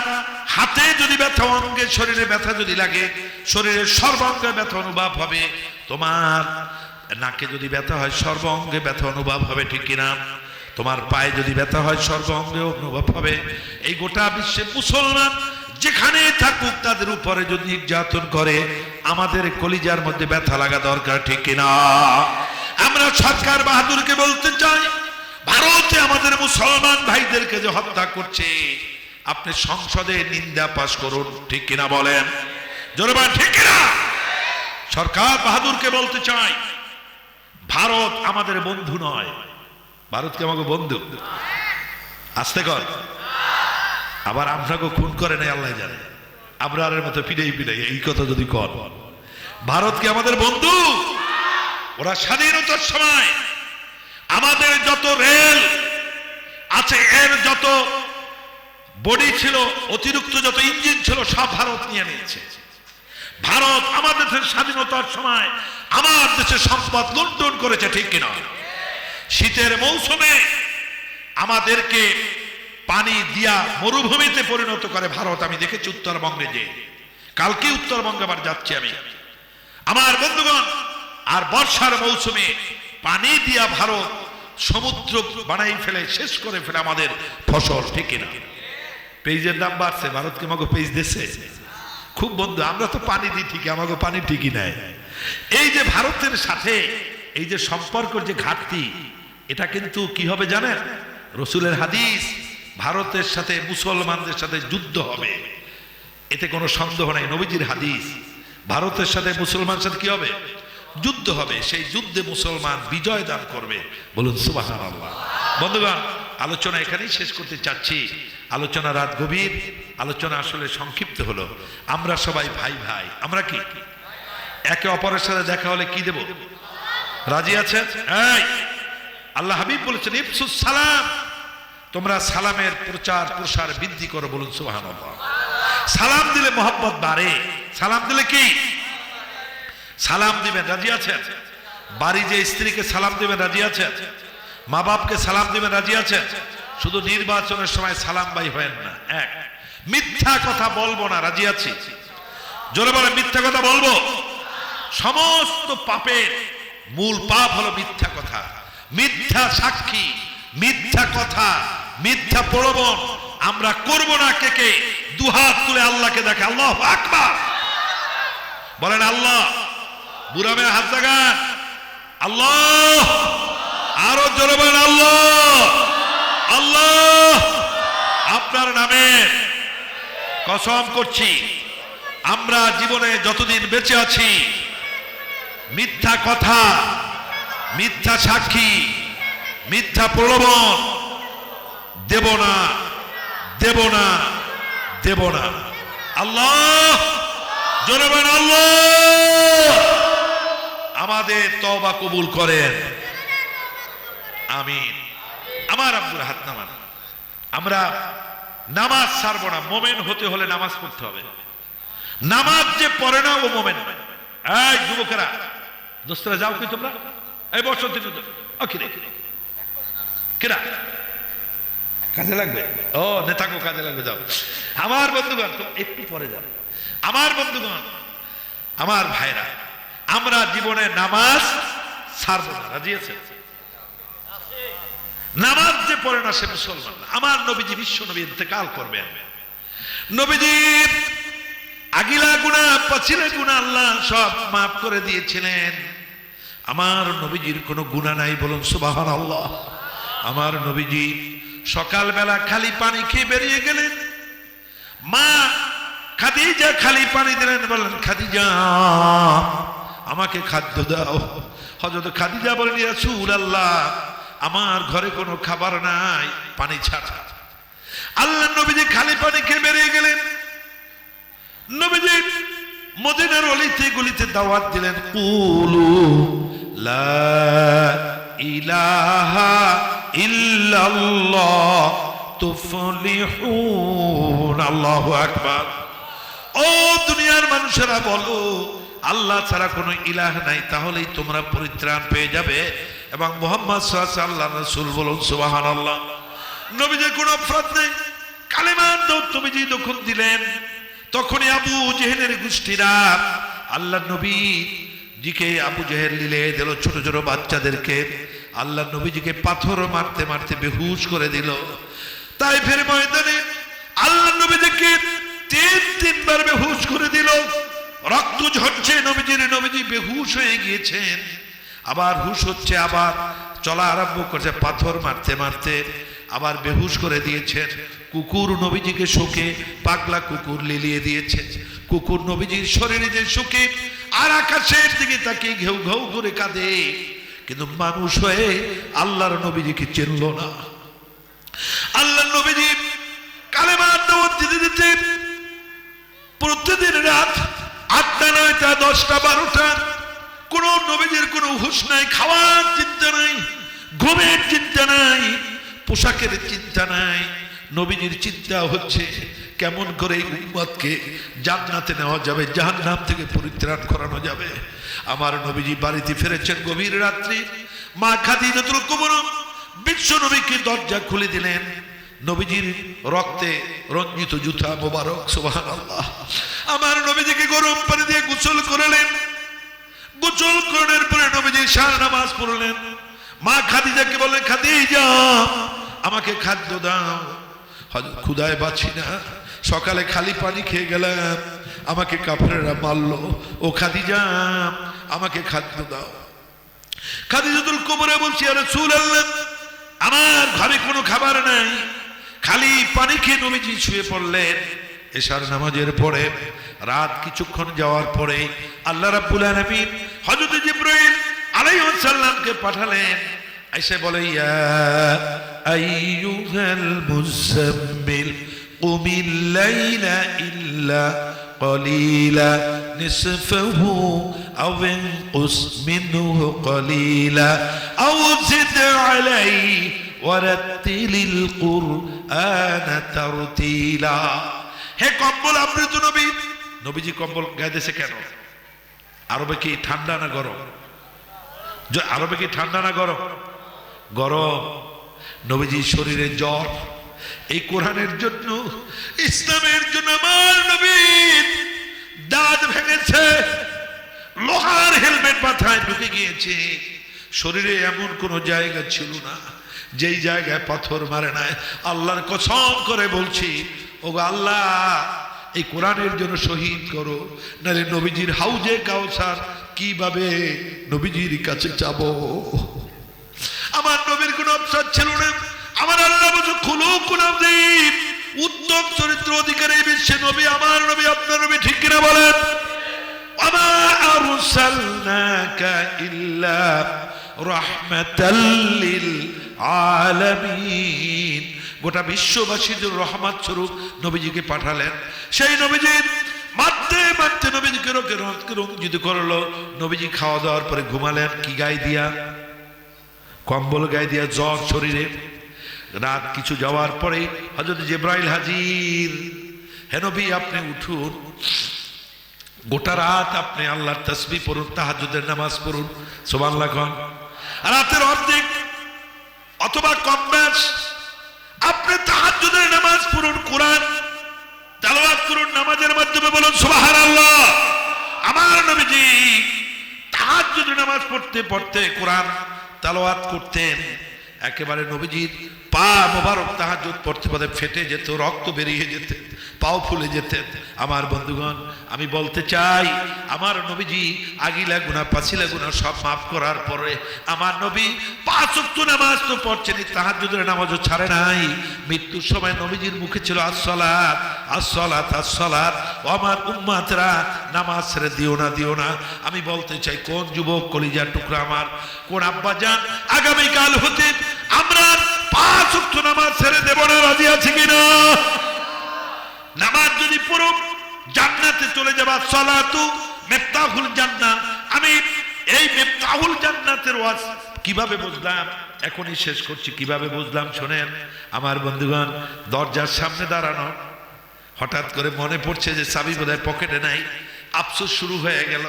হাতে যদি ব্যথা, অঙ্গে শরীরে ব্যথা যদি লাগে, শরীরের সর্বাঙ্গে ব্যথা অনুভব হবে। তোমার নাকে যদি ব্যথা হয়, সর্বাঙ্গে ব্যথা অনুভব হবে, ঠিক কিনা? তোমার পায়ে যদি ব্যথা হয়, সর্বাঙ্গে অনুভব হবে। এই গোটা বিশ্বে মুসলমান যেখানে থাকুক, তাদের উপরে যদি নির্যাতন করে, আমাদের কলিজার মধ্যে ব্যথা লাগা দরকার, ঠিক কিনা? আমরা সরকার বাহাদুরকে বলতে চাই, ভারতে আমাদের মুসলমান ভাইদেরকে যে হত্যা করছে, আপনি সংসদে নিন্দা পাশ করুন, ঠিক কিনা বলেন? জোরে বলেন ঠিক কিনা? সরকার বাহাদুরকে বলতে চাই, ভারত আমাদের বন্ধু নয়। ভারত কি আমাকে বন্ধু? আসতে কর। আবার আপনাকে খুন করে নাই আল্লাহ জানে, আবরারের মতো পিড়াই এই কথা যদি কর। ভারত কি আমাদের বন্ধু? ওরা স্বাধীনতার সময় আমাদের যত রেল আছে, এর যত বডি ছিল, অতিরিক্ত যত ইঞ্জিন ছিল, সব ভারত নিয়ে নিয়েছে। ভারত আমাদের দেশের স্বাধীনতার সময় আমার দেশের সম্পদ লুণ্ঠন করেছে, ঠিক কিনা? শীতের মৌসুমে আমাদেরকে পানি দিয়া মরুভূমিতে পরিণত করে ভারত। আমি দেখেছি উত্তরবঙ্গে, যে কালকে উত্তরবঙ্গে আবার যাচ্ছি আমি, আমার বন্ধুগণ। আর বর্ষার মৌসুমে পানি দিয়া ভারত সমুদ্র বানাই ফেলে, শেষ করে ফেলে আমাদের ফসল, ঠিক কিনা? পেঁয়াজের দাম বাড়ছে, ভারতকে আমাকে পেঁয়াজ দিচ্ছে খুব বন্ধু। আমরা তো পানি দিই ঠিকই, আমাকে পানি ঠিকই নেয়। এই যে ভারতের সাথে এই যে সম্পর্কের যে ঘাটতি, এটা কিন্তু কি হবে জানেন? রসুলের হাদিস, ভারতের সাথে মুসলমানদের সাথে যুদ্ধ হবে, এতে কোনো সন্দেহ নাই। নবীজির হাদিস, ভারতের সাথে মুসলমানের সাথে কি হবে? যুদ্ধ হবে। সেই যুদ্ধে মুসলমান বিজয় দান করবে, বলুন সুবহানাল্লাহ। বন্ধুগণ, আলোচনা এখানেই শেষ করতে চাচ্ছি। আলোচনা রাত গভীর, আলোচনা আসলে সংক্ষিপ্ত হলো। আমরা সবাই ভাই ভাই, আমরা কি একে অপরের সাথে দেখা হলে কি দেব? রাজি আছেন? এই আল্লাহ হাবিব বলেছেন, ইফসুস সালাম, তোমরা সালামের প্রচার প্রসার বৃদ্ধি করো, বলুন সুবহানাল্লাহ। সালাম দিলে মহব্বত বাড়ে। সালাম দিলে কি? সালাম দিবেন, রাজি আছেন? বাড়ি যে স্ত্রীকে সালাম দিবেন, রাজি আছেন? মা বাপকে সালাম দিবেন, রাজি আছেন? শুধু নির্বাচনের সময় সালাম ভাই হয়েন না। এক, মিথ্যা কথা বলবো না, রাজি আছি? জোরে বলে মিথ্যা কথা বলবো। সমস্ত পাপের মূল পাপ হলো মিথ্যা কথা, মিথ্যা সাক্ষী, মিথ্যা কথা, মিথ্যা প্রলোভন আমরা করব না। কে কে দুহাত তুলে আল্লাহকে দেখে? আল্লাহু আকবার বলেন। আল্লাহ, বুড়া মেয়ে হাত জাগান। আল্লাহ, আরো জোরে বলেন আল্লাহ। আল্লাহ, আপনার নামে কসম করছি, আমরা জীবনে যতদিন বেঁচে আছি মিথ্যা কথা, মিথ্যা সাক্ষী, মিথ্যা প্রলোভন দেব না, দেব না, দেব না। আল্লাহ, জোরে বলেন আল্লাহ। আমাদের তওবা কবুল করেন, আমিন। আমার আব্বুর হাত নামান। আমরা নামাজ ছাড়বো না। মোমেন হতে হলে নামাজ পড়তে হবে। নামাজ যে পড়ে না ও মোমেন নয়। এই যুবকেরা, দোস্তরা যাও কি তোমরা? এই বসন্ত কিরা কাজে লাগবে? ও নেতাকে কাজে লাগবে, যাও। আমার বন্ধুগণ, একটু পরে যাবে। আমার বন্ধুগণ, আমার ভাইরা, আমরা জীবনে নামাজ ছাড়বো না। রাজি আছে? নামাজ যে পড়ে না সে মুসলমান না। আমার নবীজি, বিশ্ব নবী ইন্তেকাল করবেন। নবীজির আগিলা গুনাহ পাছিলা গুনাহ আল্লাহ সব মাফ করে দিয়েছিলেন। আমার নবীজির কোনো গুনাহ নাই, বলুন সুবহানাল্লাহ। আমার নবীজি সকালবেলা খালি পানি খেয়ে বেরিয়ে গেলেন। মা খাদিজা খালি পানি দিলেন, বললেন খাদিজা আমাকে খাদ্য দাও। হযরত খাদিজা বলেন, ইয়া রাসূলুল্লাহ, আমার ঘরে কোনো খাবার নাই পানি ছাড়া। আল্লাহ নবীজি খালি পানি খেয়ে বেরিয়ে গেলেন। নবীজি মদিনার অলিতে গলিতে দাওয়াত দিলেন, কুলু লা ইলাহা ইল্লাল্লাহ তুফলিহুন। আল্লাহু আকবার। ও দুনিয়ার মানুষেরা, বলো আল্লাহ ছাড়া কোনো ইলাহ নাই, তাহলেই তোমরা পরিত্রাণ পেয়ে যাবে। এবং মুহাম্মদ সাল্লাল্লাহু আলাইহি ওয়াসাল্লাম আল্লাহর রাসূল, বলুন সুবহানাল্লাহ। নবীজির কোনো অপরাধ নেই। কালেমার দাওয়াত নবীজি যখন দিলেন, তখনই আবু জেহেলের গোষ্ঠীরা আল্লাহ নবীজিকে, আবু জেহেল লিলে দিল ছোট ছোট বাচ্চাদেরকে। আল্লাহ নবীজিকে পাথর মারতে মারতে বেহুশ করে দিল। তাইফের ময়দানে আল্লাহ নবীজিকে তিনবার বেহুশ করে দিল। রক্ত ঝরছে নবীজির, নবীজি বেহুশ হয়ে গিয়েছেন। আবার হুশ হচ্ছে, আবার চলা আরম্ভ করছে। পাথর মারতে মারতে আবার বেহুশ করে দিয়েছেন। কুকুর নবীজিকে শোকে, পাগলা কুকুর লিলিয়ে দিয়েছে। কুকুর নবীজির শরীরে যে শোকে, আর আকাশের দিকে তাকে ঘেউ ঘেউ করে কাঁদে। কিন্তু মানুষ হয়ে আল্লাহর নবীজিকে চিনল না। আল্লাহ নবীজি কালেমার দাওয়াত দিতে দিতে প্রতিদিন রাত 8টা 9টা 10টা 12টা, কোন নবীজির কোনো হুঁশ নাই। খাওয়ার চিন্তা নাই, ঘুমের চিন্তা নাই, পোশাকের চিন্তা নাই। নবীজির চিন্তা হচ্ছে কেমন করে উম্মতকে জান্নাতে নেওয়া যাবে, জাহান্নাম থেকে পরিত্রাণ করানো যাবে। আমার নবীজি বাড়িতে ফিরেছেন গভীর রাত্রি। মা খাদিজাতুল কুবরা বিশ্ব নবীকে দরজা খুলে দিলেন। নবীজির রক্তে রঞ্জিত জুতা মোবারক, সুবহানাল্লাহ। আমার নবীজিকে গরম পানি দিয়ে গোসল করলেন। গোসল করার পরে নবীজি সারা নামাজ পড়লেন। মা খাদিজাকে বললেন, খাদিজা আমাকে খাদ্য দাও। ক্ষুধায় বাঁচি না, সকালে খালি পানি খেয়ে গেলাম, আমাকে কাফেররা মারলো। ও খাদিজা আমাকে খাদ্য দাও। খাদিজাতুল কুবরা বলছি, ইয়া রাসূলুল্লাহ, আমার ঘরে কোনো খাবার নাই। খালি পানি খেয়ে নবীজি শুয়ে পড়লেন। এশার নামাজের পরে রাত কিছুক্ষণ যাওয়ার পরে আল্লাহ রাব্বুল আলামিন হযরত জিবরাইল আলাইহিস সালামকে পাঠালেন। এসে বলে, ইয়া আইয়ুহাল মুযাম্মিল কুমিল লাইলা ইল্লা قليلا نصفه أو انقص منه قليلا أو زد عليه ورتل القرآن ترتيلا। হে কম্বল আবৃত নবী। নবীজি কম্বল গায়ে দিয়েছে কেন? আরবে কি ঠান্ডা না গরম? আরবে কি ঠান্ডা না গরম? গরম। নবীজির শরীরে জ্বর। এই কোরআনের জন্য, ইসলামের জন্য আমার নবীর দাঁত ভেঙেছে, লোহার হেলমেট মাথায় ঢুকে গিয়েছে। শরীরে এমন কোন জায়গা ছিল না যেই জায়গায় পাথর মারে নাই। আল্লাহর কসম করে বলছি, ওগো আল্লাহ, এই কোরআনের জন্য শহীদ করো, নাহলে নবীজির হাউজে কাউসার কিভাবে নবীজির কাছে যাব। আমার উস্তাদ ছিল না। আমার আল্লাহ বলছে খুলুকুন আযীম, উত্তম চরিত্র অধিকারী বিশ্বে নবী আমার নবী আপনার নবী, ঠিক কিনা বলেন? ওয়ামা আরসালনাকা ইল্লা রাহমাতাল লিল আলামিন, গোটা বিশ্ববাসীর রহমত স্বরূপ নবীজিকে পাঠালেন। সেই নবীজি মারতে মারতে নবীজিকে রঞ্জিত করলো। নবীজি খাওয়া দাওয়ার পরে ঘুমালেন কি গায়ে দিয়া? কম্বল গায়ে দিয়া, জ্বর শরীরে। রাত কিছু যাওয়ার পরে হযরত জিবরাইল হাজির। হে নবী আপনি উঠুন, গোটা রাত আপনি আল্লাহর তাসবিহ পড়ুন, তাহাজ্জুদের নামাজ পড়ুন, সুবহানাল্লাহ কোন। রাতের অর্ধেক অথবা কম বেশ আপনি তাহাজ্জুদের নামাজ পড়ুন, কোরআন তেলাওয়াত করুন, নামাজের মাধ্যমে বলুন সুবহানাল্লাহ। আমার নবীজি তাহাজ্জুদের নামাজ পড়তে পড়তে কোরআন তেলাওয়াত করতেন। একেবারে নবীজির পা মোবারক তাহাজ্জুদ পড়তে পড়তে ফেটে যেত, রক্ত বেরিয়ে যেত, পাও ফুলে যেতেন। আমার বন্ধুগণ আমি বলতে চাই, আমার নবীজি আগিলা গুনাহ পাছিলা গুনাহ সব মাফ করার পরে আমার নবী 5 ওয়াক্ত নামাজ তো পড়ছেনই, তাহাজ্জুদের নামাজও ছাড়ে নাই। মৃত্যুর সময় নবীজির মুখে ছিল আসসালাত আসসালাত আসসালাত, ও আমার উম্মতরা নামাজ ছেড়ে দিও না দিও না। আমি বলতে চাই কোন যুবক কলিজার টুকরা আমার, কোন আব্বাজান আগামীকাল হতে আমরা 5 ওয়াক্ত নামাজ ছেড়ে দেব না, রাজি আছে কিনা? নামাজ যদি পড়ো জান্নাতে চলে যাবা। সালাতু মিফতাহুল জান্নাহ। আমি এই মিফতাহুল জান্নাতের ওয়াজ কিভাবে বুঝলাম এখনই শেষ করছি। কিভাবে বুঝলাম শোনেন আমার বন্ধুগণ। দরজার সামনে দাঁড়ানো, হঠাৎ করে মনে পড়ছে যে চাবি বোধহয় পকেটে নাই, আফসোস শুরু হয়ে গেল।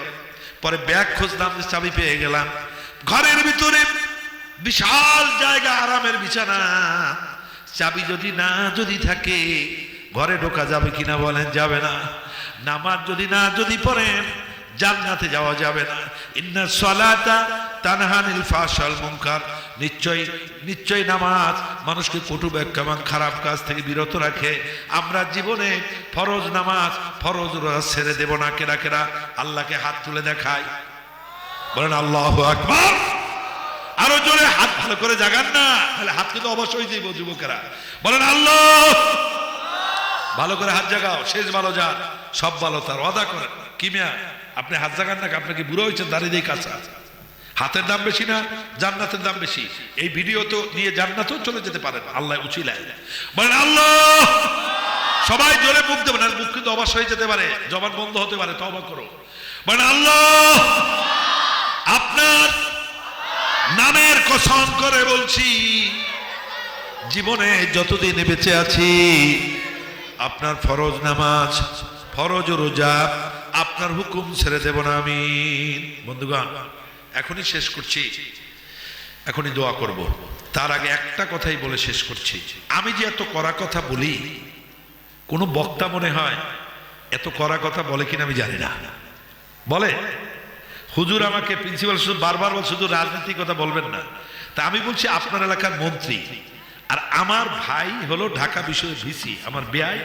পরে ব্যাগ খুঁজলাম, যে চাবি পেয়ে গেলাম। ঘরের ভিতরে বিশাল জায়গা, আরামের বিছানা, চাবি যদি থাকে ঘরে ঢোকা যাবে কিনা বলেন? যাবে না। নামাজ যদি পড়েন জান্নাতে যাওয়া যাবে না। ইন্নাস সালাতা তানহা আনিল ফাহশাল মুনকার, নিশ্চয় নামাজ মানুষকে কটু ব্যাখ্যা এবং খারাপ কাজ থেকে বিরত রাখে। আমরা জীবনে ফরজ নামাজ ফরজ রোজা ছেড়ে দেব না। কেরা আল্লাহকে হাত তুলে দেখায়, বলেন আল্লাহু আকবার। আরো জোরে হাত ভালো করে জাগান না, তাহলে হাত কিন্তু অবশ্যই দিব যুবকেরা, বলেন আল্লাহ। ভালো করে হাত জাগাও, শেষ ভালো যান, সব ভালো তার ওয়াদা করেন। কি মিয়া আপনি হাত জাগান না? আপনি কি বুড়ো হয়েছেন? দাঁড়িয়ে দিয়ে কাঁচা। হাতের দাম বেশি না, জান্নাতের দাম বেশি। এই ভিডিও তো নিয়ে জান্নাতেও চলে যেতে পারেন আল্লাহ উচিলায়, বলেন আল্লাহ। সবাই জোরে মুখ দেবেন, আর মুখ কিন্তু অবশ্য হয়ে যেতে পারে, জবান বন্ধ হতে পারে, তওবা করো, বলেন আল্লাহ। আপনার নামের কসম করে বলছি, জীবনে যতদিন বেঁচে আছি আপনার ফরজ নামাজ ফরজ রোজা আপনার হুকুম ছেড়ে দেব না আমি। বন্ধুগণ এখনই শেষ করছি, এখনই দোয়া করব। তার আগে একটা কথাই বলে শেষ করছি। আমি যে এত কড়া কথা বলি, কোন বক্তা মনে হয় এত কড়া কথা বলে কিনা আমি জানি না। বলে হুজুর আমাকে প্রিন্সিপাল শুধু বারবার বল, শুধু রাজনীতির কথা বলবেন না। তা আমি বলছি আপনার এলাকার মন্ত্রী, আর আমার ভাই হলো ঢাকা বিষয়ের ভিসি, আমার বেয়াই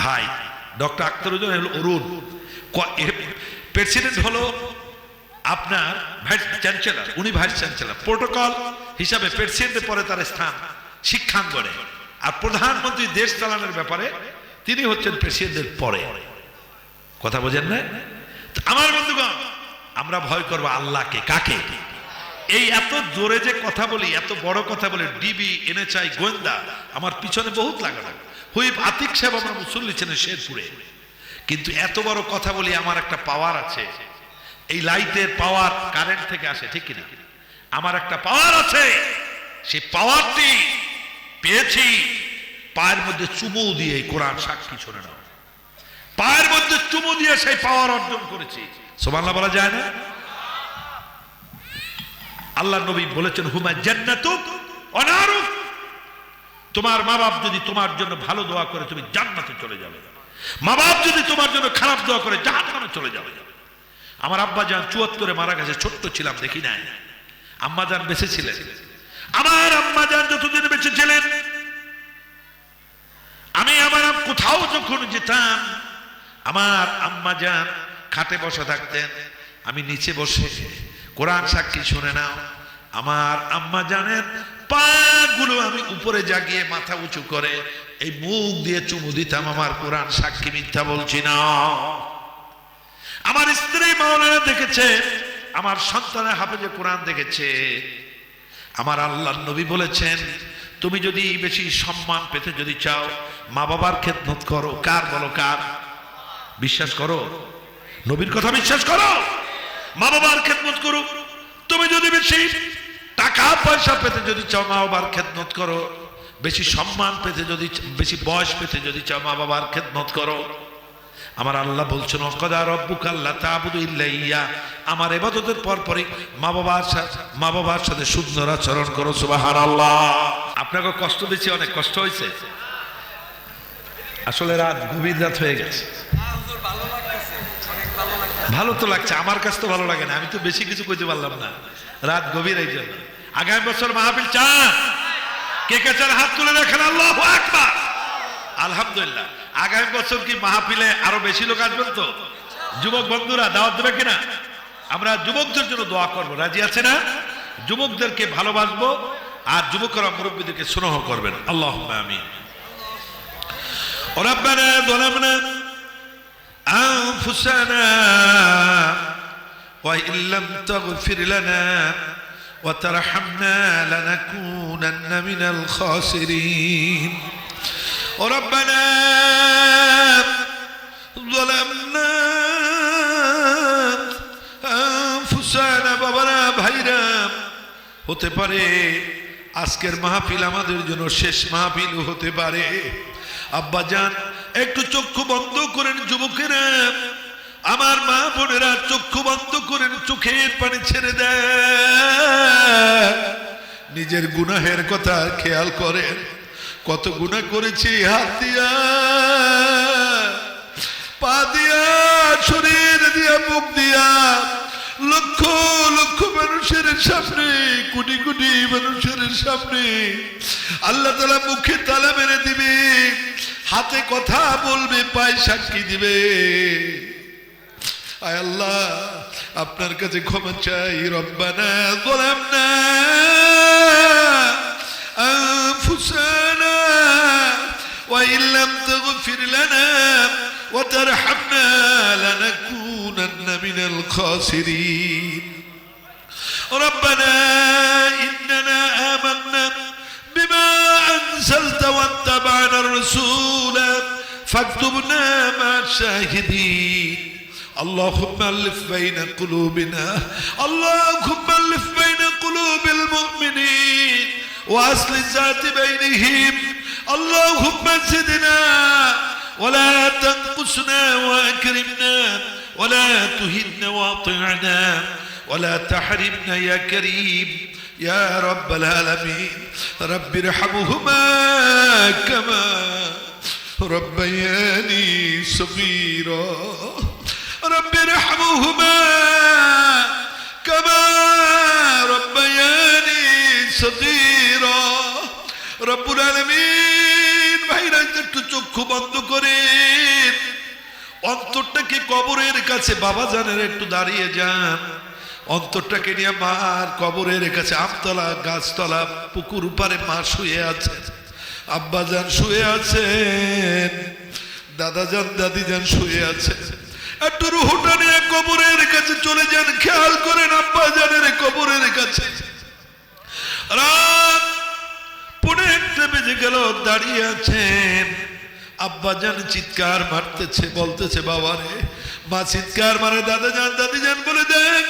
ভাই ডক্টর আখতারুজ্জামান হলো অরুণ, প্রেসিডেন্ট হলো আপনার ভাইস চ্যান্সেলর, উনি ভাইস চ্যান্সেলর। প্রোটোকল হিসাবে প্রেসিডেন্টের পরে তার স্থান শিক্ষাঙ্গনে, আর প্রধানমন্ত্রী দেশ চালানোর ব্যাপারে তিনি হচ্ছেন প্রেসিডেন্টের পরে। কথা বোঝেন না? আমার বন্ধুগণ আমরা ভয় করবো আল্লাহকে, কাকে? এই এত জোরে যে কথা বলি, এত বড় কথা বলি, ডিবি এনএচআই গোয়েন্দা আমার পিছনে বহুত লাগানো, হুইপ আতিক সাহেব আমরা মুসল্লি ছিলেন শেরপুরে, কিন্তু এত বড় কথা বলি আমার একটা পাওয়ার আছে। এই লাইটের পাওয়ার কারেন্ট থেকে আসে, ঠিক কিনা? আমার একটা পাওয়ার আছে, সেই পাওয়ারটি পেয়েছি পায়ের মধ্যে চুমু দিয়ে। কোরআন সাক্ষী, শুনে নাও, পায়ের মধ্যে চুমু দিয়ে সেই পাওয়ার অর্জন করেছি। সুবহানাল্লাহ বলা যায় না? আল্লাহ নবী বলেছেন হুমা জান্নাতুক ওয়া নারুক, তোমার মা বাপ যদি তোমার জন্য ভালো দোয়া করে তুমি জান্নাতে চলে যাবে, মা বাপ যদি তোমার জন্য খারাপ দোয়া করে জাহান্নামে চলে যাবে। আমার আব্বা জান 74-এ মারা গেছে, ছোট্ট ছিলাম, দেখি নাই। আম্মা জান বেঁচে ছিলেন। আমার আম্মা জান যতদিন বেঁচে ছিলেন, আমি আমার কোথাও যখন যেতাম, আমার আম্মা জান খাটে বসে থাকতেন, আমি নিচে বসে কোরআন সাক্ষী শুনে নাও, আমার আম্মা জানের পাগুলো আমি উপরে জাগিয়ে মাথা উঁচু করে এই মুখ দিয়ে চুমু দিতাম। আমার কোরআন সাক্ষী, মিথ্যা বলছি না। আমার স্ত্রী মাওলানা দেখেছে, আমার সন্তানের হাফেজে কোরআন দেখেছে। আমার আল্লাহর নবী বলেছেন, তুমি যদি বেশি সম্মান পেতে যদি চাও, মা বাবার খেদমত করো। কার বলো, কার? বিশ্বাস করো, নবীর কথা বিশ্বাস করো, মা বাবার খেদমত করো। তুমি যদি বেশি টাকা পয়সা পেতে যদি চাও, মা বাবার খেদমত করো। বেশি সম্মান পেতে যদি, বেশি বয়স পেতে যদি চাও, মা বাবার খেদমত করো। আমার আল্লাহ বলছেন, ওয়াকাদা রাব্বুকা আল্লা তা'বুদু ইল্লা ইয়্যা, আমার ইবাদতের পরপরই মা বাবার সাথে সুন্দর আচরণ করো। সুবহানাল্লাহ। আপনাকে কষ্ট দিচ্ছি, অনেক কষ্ট হয়েছে। আসলে রাত, গভীর রাত হয়ে গেছে। ভালো তো লাগছে, আমার কাছে তো ভালো লাগে না, আমি তো বেশি কিছু কইতে পারলাম না, রাত গভীর। এই জন্য আগামী বছর মাহফিল চান? কে কে চান হাত তুলে দেখেন। আল্লাহু আকবার। আলহামদুলিল্লাহ। আগামী বছর কি মাহফিলে আরো বেশি লোক আসবেন তো? যুবক বন্ধুরা দাওয়াত দেবে কিনা? আমরা যুবকদের জন্য দোয়া করব, রাজি আছে না? যুবকদেরকে ভালোবাসবো, আর যুবকরা মুরব্বীদেরকে স্নেহ করবেন। আল্লাহুম্মা আমিন। রব্বানা যালামনা আনফুসানা ওয়া ইল্লাম তাগফির লানা ওয়া তারহামনা লানাকুনান্না মিনাল খাসিরিন। ربنا ظلمنا أنفسنا বাবারা ভাইরা, হতে পারে আজকের মাহফিল আমাদের জন্য শেষ মাহফিল হতে পারে। আব্বাজান একটু চক্ষু বন্ধ করেন, যুবকেরা, আমার মা বোনেরা চক্ষু বন্ধ করেন, চোখের পানি ছেড়ে দেন। নিজের গুনাহের কথা খেয়াল করেন। কত গুনাহ করেছি, হাত দিয়া, পা দিয়া, শরীর দিয়া, মুখ দিয়া, লক্ষ লক্ষ মানুষের সামনে, কোটি কোটি মানুষের সামনে আল্লাহ তাআলা মুখে তালা মেরে দিবে, হাতে কথা বলবে, পায়ে সাক্ষী দিবে। আয় আল্লাহ, আপনার কাছে ক্ষমা চাই। রব্বানা যালামনা أنفسنا وإن لم تغفر لنا وترحمنا لنكونن من الخاسرين. ربنا إننا آمنا بما أنزلت واتبعنا الرسول فاكتبنا مع الشاهدين. اللهم ألف بين قلوبنا، اللهم ألف بين قلوب المؤمنين وأصل ذات بينهم. اللهم زدنا ولا تنقصنا وأكرمنا ولا تهنا واطعنا ولا تحرمنا يا كريم يا رب العالمين. رب ارحمهما كما ربياني صغيرا. رب ارحمهما كما ربياني صغيرا. রব্বুল আলামিন, ভাইরা একটু চক্ষু বন্ধ করে অন্তরটাকে কবরের কাছে, বাবা জানের একটু দাঁড়িয়ে যান। অন্তরটাকে নিয়ে মার কবরের কাছে, আমতলা, গাছতলা, পুকুর পারে মা শুয়ে আছেন, আব্বা জান শুয়ে আছেন, দাদা জান, দাদি জান শুয়ে আছেন। একটু রুহটা নিয়ে কবরের কাছে চলে যান, খেয়াল করেন আব্বা জানের কবরের কাছে। রাত 1:30 বেজে গেল, দাঁড়িয়ে আছেন। আব্বা জান চিৎকার মারতেছে, বলতেছে বাবারে। মা চিৎকার মারে, দাদা জান, দাদি জান বলে, দেখ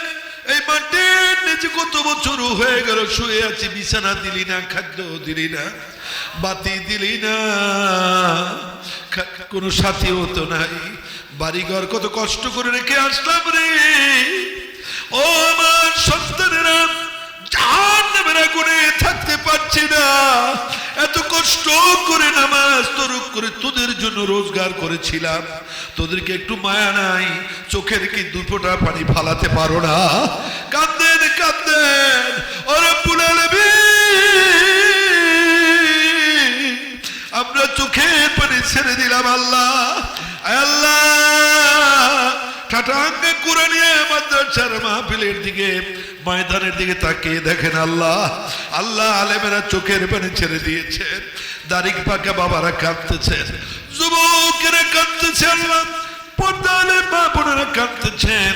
এই মাটির নিচে কত বছর হয়ে গেল শুয়ে আছি, বিছানা দিলি না, খাদ্য দিলি না, বাতি দিলি না, কোনো সাথীও তো নাই, বাড়িঘর কত কষ্ট করে রেখে আসলাম রে। ও আমার সন্তানেরা, জাহান্নামের আগুনে থাকতে পারছি না, এত কষ্ট করে নামাজ তরক করে তোদের জন্য রোজগার করেছিলাম, তোদেরকে একটু মায়া নাই? চোখের কি 2 ফোঁটা পানি ফালাতে পারো না? কাঁদেন কাঁদেন। ও রব্বুল আলামিন, আমরা চোখের পানি ছেড়ে দিলাম। আল্লাহ, আল্লাহ কাটাঙ্গে কুড়ে নিয়ে মাদ্রাসার মাহফিলের দিকে ময়দানের দিকে তাকিয়ে দেখেন আল্লাহ আল্লাহ আলেমেরা চোখের পানি ছেড়ে দিয়েছেন, দাড়ি পাকা বাবারা কাঁদতেছেন, যুবকেরা কাঁদতেছে, আল্লাহ পর্দালে মা বোনেরা কাঁদতেছেন,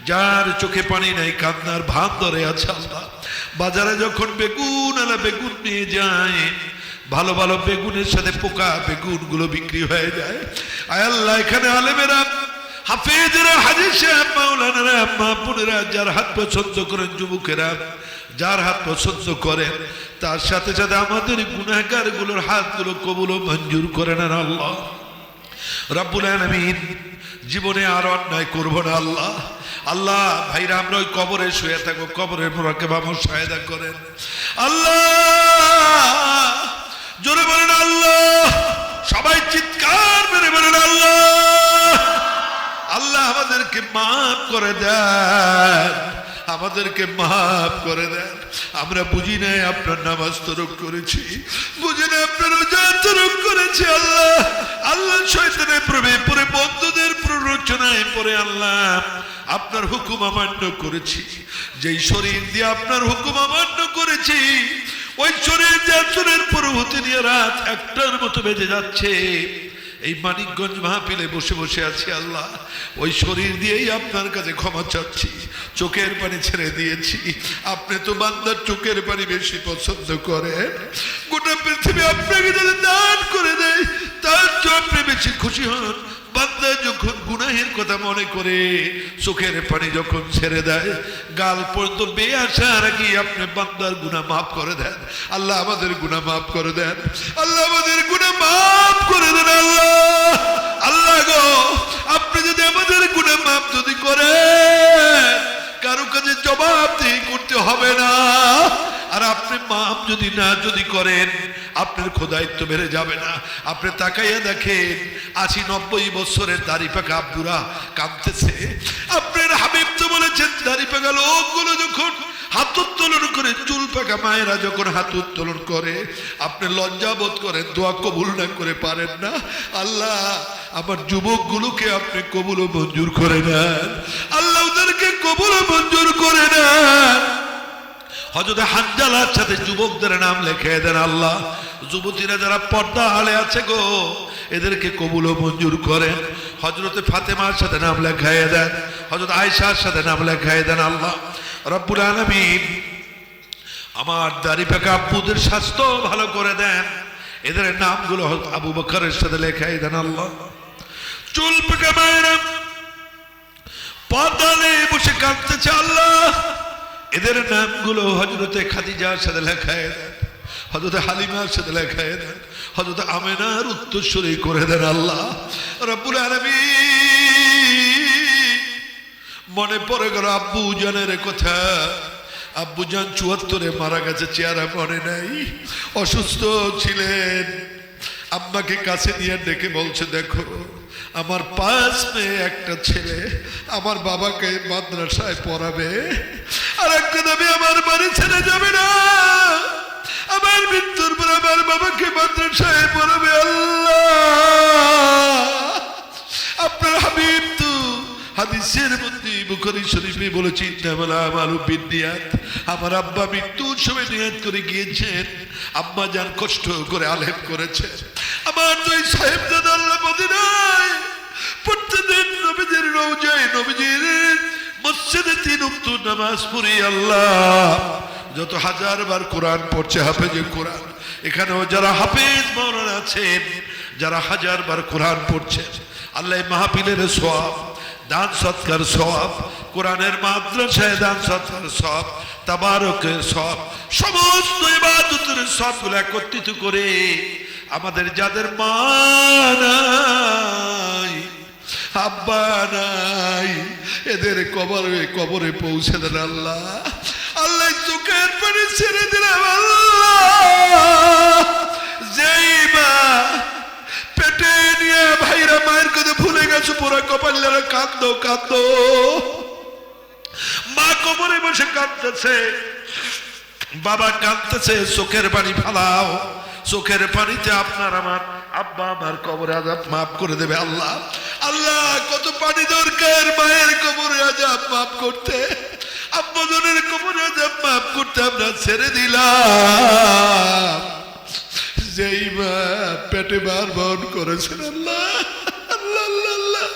যার চোখে পানি নাই কান্নার ভাব ধরে আছে আল্লাহ। বাজারে যখন বেগুন আলা বেগুন নিয়ে যায়, ভালো ভালো বেগুনের সাথে পোকা বেগুন গুলো বিক্রি হয়ে যায়, আয় আল্লাহ এখানে আলেমেরা হাফেজেরা হাজী সাহেব মাওলানারা মা বোনেরা যার হাত পছন্দ করেন, যুবকেরা যার হাত পছন্দ করেন, তার সাথে সাথে আমাদের গুনাহগার গুলোর হাতগুলো কবুল ও মঞ্জুর করেন আল্লাহ রাব্বুল আলামিন। জীবনে আর অন্যায় করবো না আল্লাহ। আল্লাহ ভাইরা আমরা ওই কবরে শুয়ে থাকবো, কবরের মুরাকাবা মুশাহাদা করেন আল্লাহ। জোরে বলেন আল্লাহ, সবাই চিৎকার মেরে বলেন আল্লাহ। আল্লাহ আমাদেরকে মাফ করে দেন, আমাদেরকে মাফ করে দেন। আমরা বুঝি নাই আপনার নামাজ তরক করেছি, বুঝি না আপনার রোজা তরক করেছি আল্লাহ। আল্লাহ শয়তানের প্রভাবে পরে, বন্ধুদের প্ররোচনায় পরে আল্লাহ আপনার হুকুম অমান্য করেছি। যেই শরীর দিয়ে আপনার হুকুম অমান্য করেছি, ওই শরীর দিয়ে আসরের পরবর্তী নিয়ে রাত 1টার মতো বেজে যাচ্ছে, এই মানিকগঞ্জ মাহফিলে বসে বসে আছি আল্লাহ। ওই শরীর দিয়েই আপনার কাছে ক্ষমা চাচ্ছি, চোখের পানি ছেড়ে দিয়েছি। আপনি তো বান্দার চোখের পানি বেশি পছন্দ করেন। গোটা পৃথিবী আপনাকে যদি দান করে দেয়, তার চেয়ে আপনি বেশি খুশি হন। বান্দা যখন গুনাহের কথা মনে করে চোখের পানি যখন ছেড়ে দেয়, গাল পর্যন্ত বেয়ে আসার আগে আপনি বান্দার গুনাহ মাফ করে দেন। আল্লাহ আমাদের গুনাহ মাফ করে দেন, আল্লাহ আমাদের গুনাহ মাফ করে দেন আল্লাহ। আল্লাহ গো, আপনি যদি আমাদের গুনাহ মাফ যদি করেন, কারো কাছে জবাবদিহি করতে হবে না। আর আপনি মাফ যদি না যদি করেন, আপনার খোদায়িত্ব বেড়ে যাবে না। আপনি তাকাইয়া দেখেন, 80-90 বছরের দাড়ি পাকা আব্বুরা কাঁদতেছে। আপনার হাবিব তো বলেছেন, দাড়ি পাকা লোকগুলো যখন হাত উত্তোলন করে, চুল পাকা মায়েরা যখন হাত উত্তোলন করে, আপনি লজ্জা বোধ করেন, দোয়া কবুল না করে পারেন না। আল্লাহ আমার যুবকগুলোকে আপনি কবুল ও মঞ্জুর করে নেন আল্লাহ, ওদেরকে কবুল ও মঞ্জুর করে নেন। হযরত হানজালার সাথে যুবকদের নাম লিখে দেন আল্লাহ। যুবতীরা যারা পর্দা আড়ে আছে গো, এদেরকে কবুল ও মঞ্জুর করেন। হযরত ফাতেমার সাথে নাম লেখায় দেন, হযরত আয়েশার সাথে নাম লেখায় দেন আল্লাহ রব্বুল আলামিন। আমার দাড়ি পাকা আব্বুদের স্বাস্থ্য ভালো করে দেন, এদের নামগুলো আবু বকরের সাথে লেখায় দেন আল্লাহ। চুল পাকা মায়েরা পর্দা নিয়ে বসে কাঁদতেছে আল্লাহ, এদের নামগুলো হযরতে খাদিজার সাথে লেখায় দেন, হযরতে হালিমার সাথে লেখায় দেন, হযরতে আমেনার উত্তরসূরি করে দেন আল্লাহ রব্বুল আলামিন। মনে পড়ে গেল আব্বু জানের কথা। আব্বু জান 74-এ মারা গেছে, চেহারা মনে নাই, অসুস্থ ছিলেন। আম্মাকে কাছে নিয়ে ডেকে বলছে, দেখো আমার 5 মেয়ে একটা ছেলে আমার বাবাকে মাদ্রাসায় পড়াবে, আর একটা দাবি আমার বাড়ি ছেড়ে যাবে না, আমার মৃত্যুর পর আমার বাবাকে মাদ্রাসায় পড়াবে। আল্লাহ আপনার হাবিব তো হাদিসের মধ্যে বুখারী শরীফে বলেছেন, ইন্নামাল আমালু বিন্নিয়াত। আমার আব্বা মৃত্যুর সময় নিয়ত করে গিয়েছেন, আম্মা জান কষ্ট করে আলেম করেছে। আমার দুই সাহেবজাদা আল্লাহ মদিনায় প্রত্যেকদিন নবীজির রওজায়, নবীজির মসজিদে 3 ওয়াক্ত নামাজ পড়ি আল্লাহ। যত হাজারবার কোরআন পড়ছে হাফেজে কোরআন, এখানেও যারা হাফেজ মাওলানা আছেন, যারা হাজারবার কোরআন পড়ছেন, আল্লাহ মাহফিলের সওয়াব, দান সৎকার সওয়াব, কোরআনের মাদ্রাসায় দান সৎকার সওয়াব, তাবারকের সওয়াব, সমস্ত ইবাদতের সবগুলো একত্রিত করে আমাদের যাদের মা নাই, আব্বা নাই, এদের কবরে কবরে পৌঁছে দেন আল্লাহ। আল্লাহ চোখের পানি ছেড়ে দিলাম আল্লাহ। যেই মা পেটে নিয়ে ভাইরা মায়ের কথা ভুলে গেছো, পুরা কপালেরা কাঁদো কাঁদো, মা কবরে বসে কাঁদতেছে, বাবা কাঁদতেছে, চোখের পানি ফালাও। চোখের পানিতে আপনার আমার আব্বা আমার কবরে আযাব মাফ করে দেবে আল্লাহ। আল্লাহ কত পানি দরকার মায়ের মাফ করতে, আব্বাজানের কবরের আযাব মাফ করতে আমরা ছেড়ে দিলাম। যেই মা পেটে বার বহন করেছেন আল্লাহ, আল্লাহ আল্লাহ আল্লাহ,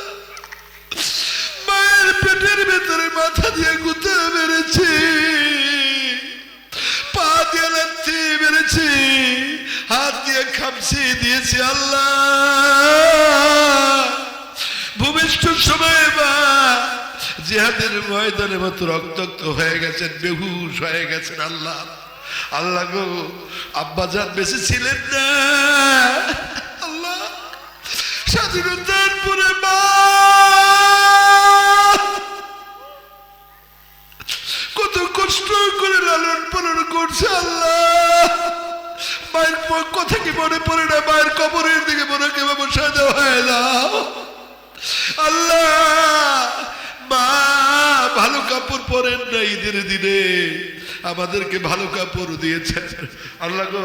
মায়ের পেটের ভেতরে মাথা দিয়ে গুঁতে মেরেছি, পা দিয়ে লাথি মেরেছি, হাত দিয়ে খামচি দিয়েছি আল্লাহ। ভূমিষ্ঠ সময় মা জিহাদের ময়দানে মতো রক্তাক্ত হয়ে গেছেন, বেহুশ হয়ে গেছেন আল্লাহ। আল্লাহ গো, আব্বাজান বেঁচে ছিলেন না আল্লাহ। স্বাধীনতার পরে মা কত কষ্ট করে লালন পালন করছে আল্লাহ। মায়ের কথা কি মনে পড়ে না? মায়ের কবরের দিকে মনে কেমন বসা দেওয়া হয় না আল্লাহ। মা ভালো কাপড় পরেন না, ঈদের দিনে আমাদেরকে ভালো কাপড় দিয়েছেন আল্লাহ গো।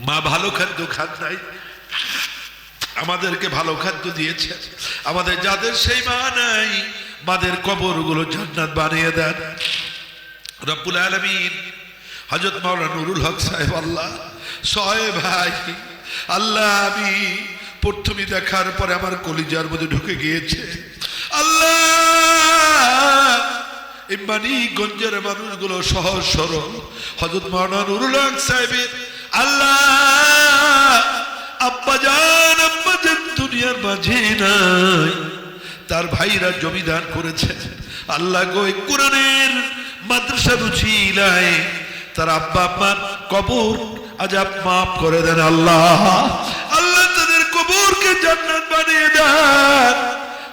মা ভালো খাদ্য খান নাই, আমাদেরকে ভালো খাদ্য দিয়েছে। আমাদের যাদের সেই মা নাই, মাদের কবরগুলো জান্নাত বানিয়ে দেন রব্বুল আলামিন। হযরত মাওলানা নুরুল হক সাহেব আল্লাহ, ছয় ভাই আল্লাহ, আমি প্রথমে দেখার পরে আমার কলিজার মধ্যে ঢুকে গিয়েছে আল্লাহ। এই মানিকগঞ্জের মানুষগুলো সহজ সরল। হযরত মাওলানা নুরুল হক সাহেবের আল্লাহ আব্বাজান দুনিয়ার মাঝে নাই, তার ভাইরা জমিদান করেছে আল্লাহ গো। কোরআনের মাদ্রাসার উছিলায় তার আব্বা আম্মার কবর আযাব মাফ করে দেন আল্লাহ। আল্লাহ তাদের কবরকে জান্নাত বানিয়ে দেন।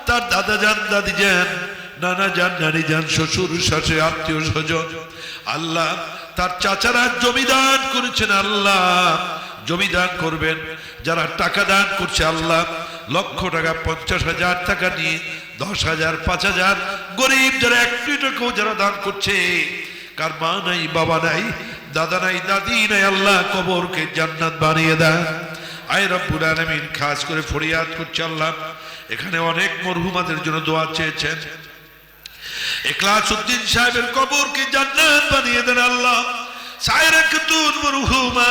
তার দাদা যান, দাদি যান, নানা যান, নানি যান, শ্বশুর শাশুড়ি, আত্মীয় স্বজন আল্লাহ, তার চাচারা জমিদান করেছেন আল্লাহ, জমিদান করবেন। যারা টাকা দান করছে আল্লাহ, লক্ষ টাকা, 50,000 টাকা নিয়ে 10,000, 5,000, গরিব যারা 1 কোটি টাকাও যারা দান করছে, কার মা নাই, বাবা নাই, দাদা নাই, দাদি নাই, আল্লাহ কবরকে জান্নাত বানিয়ে দেন। আয় রব্বুল আলামিন, খাস করে ফরিয়াদ করছে আল্লাহ, এখানে অনেক মরহুমাদের জন্য দোয়া চেয়েছেন। ইখলাস উদ্দিন সাহেবের কবরকে জান্নাত বানিয়ে দেন আল্লাহ। সায়রা খাতুন মরহুমা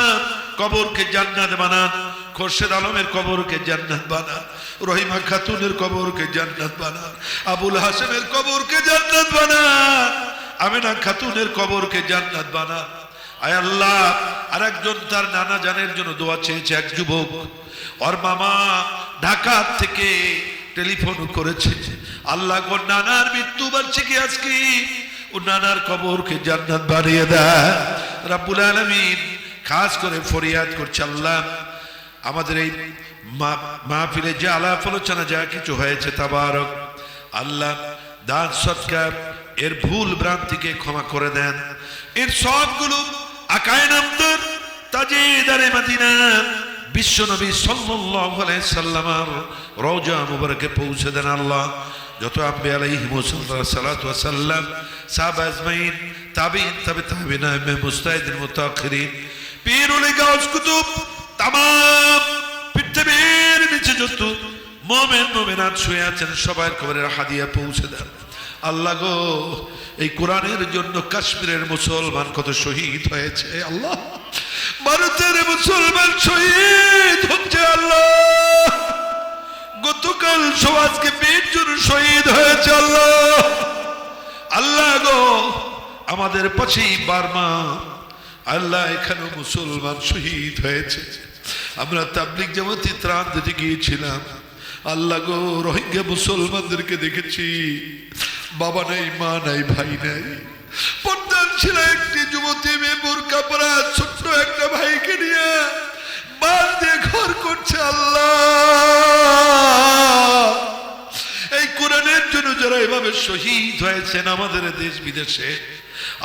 কবরকে জান্নাত বানান। খোরশেদ আলমের কবরকে জান্নাত বানান। রহিমা খাতুনের কবরকে জান্নাত বানান। আবুল হাসেমের কবরকে জান্নাত বানান। আমিনা খাতুনের কবরকে জান্নাত বানান। আয় আল্লাহ, আরেকজন তার নানা জানের জন্য দোয়া চেয়েছে, এক যুবক, ওর মামা ঢাকা থেকে টেলিফোন করেছে আল্লাহ গো, নানার মৃত্যুবার্ষিকী আজকে, ও নানার কবরকে জান্নাত বানিয়ে দেয় রব্বুল আলামিন। খাস করে ফরিয়াদ করছে আল্লাহ, আমাদের এই মাহফিলে যে আলাপ আলোচনা যা কিছু হয়েছে তাবারক আল্লাহ, দান সদকা এর ভুল ভ্রান্তিকে ক্ষমা করে দেন। এর সবগুলো আকায়ে নামদার তাজেদারে মদিনা বিশ্ব নবী সাল্লাল্লাহু আলাইহি সাল্লামের রওজা মুবারকে পৌঁছে দেন আল্লাহ। যত আম্বিয়া আলাইহিমুস সালাতু ওয়াস সালাম, সাহাবা আজমাইন, তাবিঈন, তাবে তাবিঈন, মুস্তাহিদিন, মুতাআখিরিন, পীর ওলি গাউস কুতুব, तमाम পৃথিবীর নিচে যত মুমিন মুমিনাত শুয়ে আছেন সবার কবরের হাদিয়া পৌঁছে দেন আল্লাহ গো। এই কোরআনের জন্য কাশ্মীরের মুসলমান কত শহীদ হয়েছে আল্লাহ, ভারতের মুসলমান শহীদ হচ্ছে আল্লাহ, গতকাল সমাজকে 20 জন শহীদ হয়েছে আল্লাহ। আল্লাহ গো, আমাদের পাশেই বার্মা আল্লাহ, এখানে মুসলমান শহীদ হয়েছে। আমরা তাবলিগ জামাতে ত্রাণ দিতে গিয়েছিলাম আল্লাহ গো, রোহিঙ্গা মুসলমানদেরকে দেখেছি, বাবা নাই, মা নাই, ভাই নাই। পর্দান ছিল একটি যুবতী মেয়ে, বোরকা পরা ছোট্ট একটা ভাইকে নিয়ে বাস দিয়ে ঘর করছে আল্লাহ। এই কোরআনের জন্য যারা এভাবে শহীদ হয়েছেন আমাদের দেশ বিদেশে,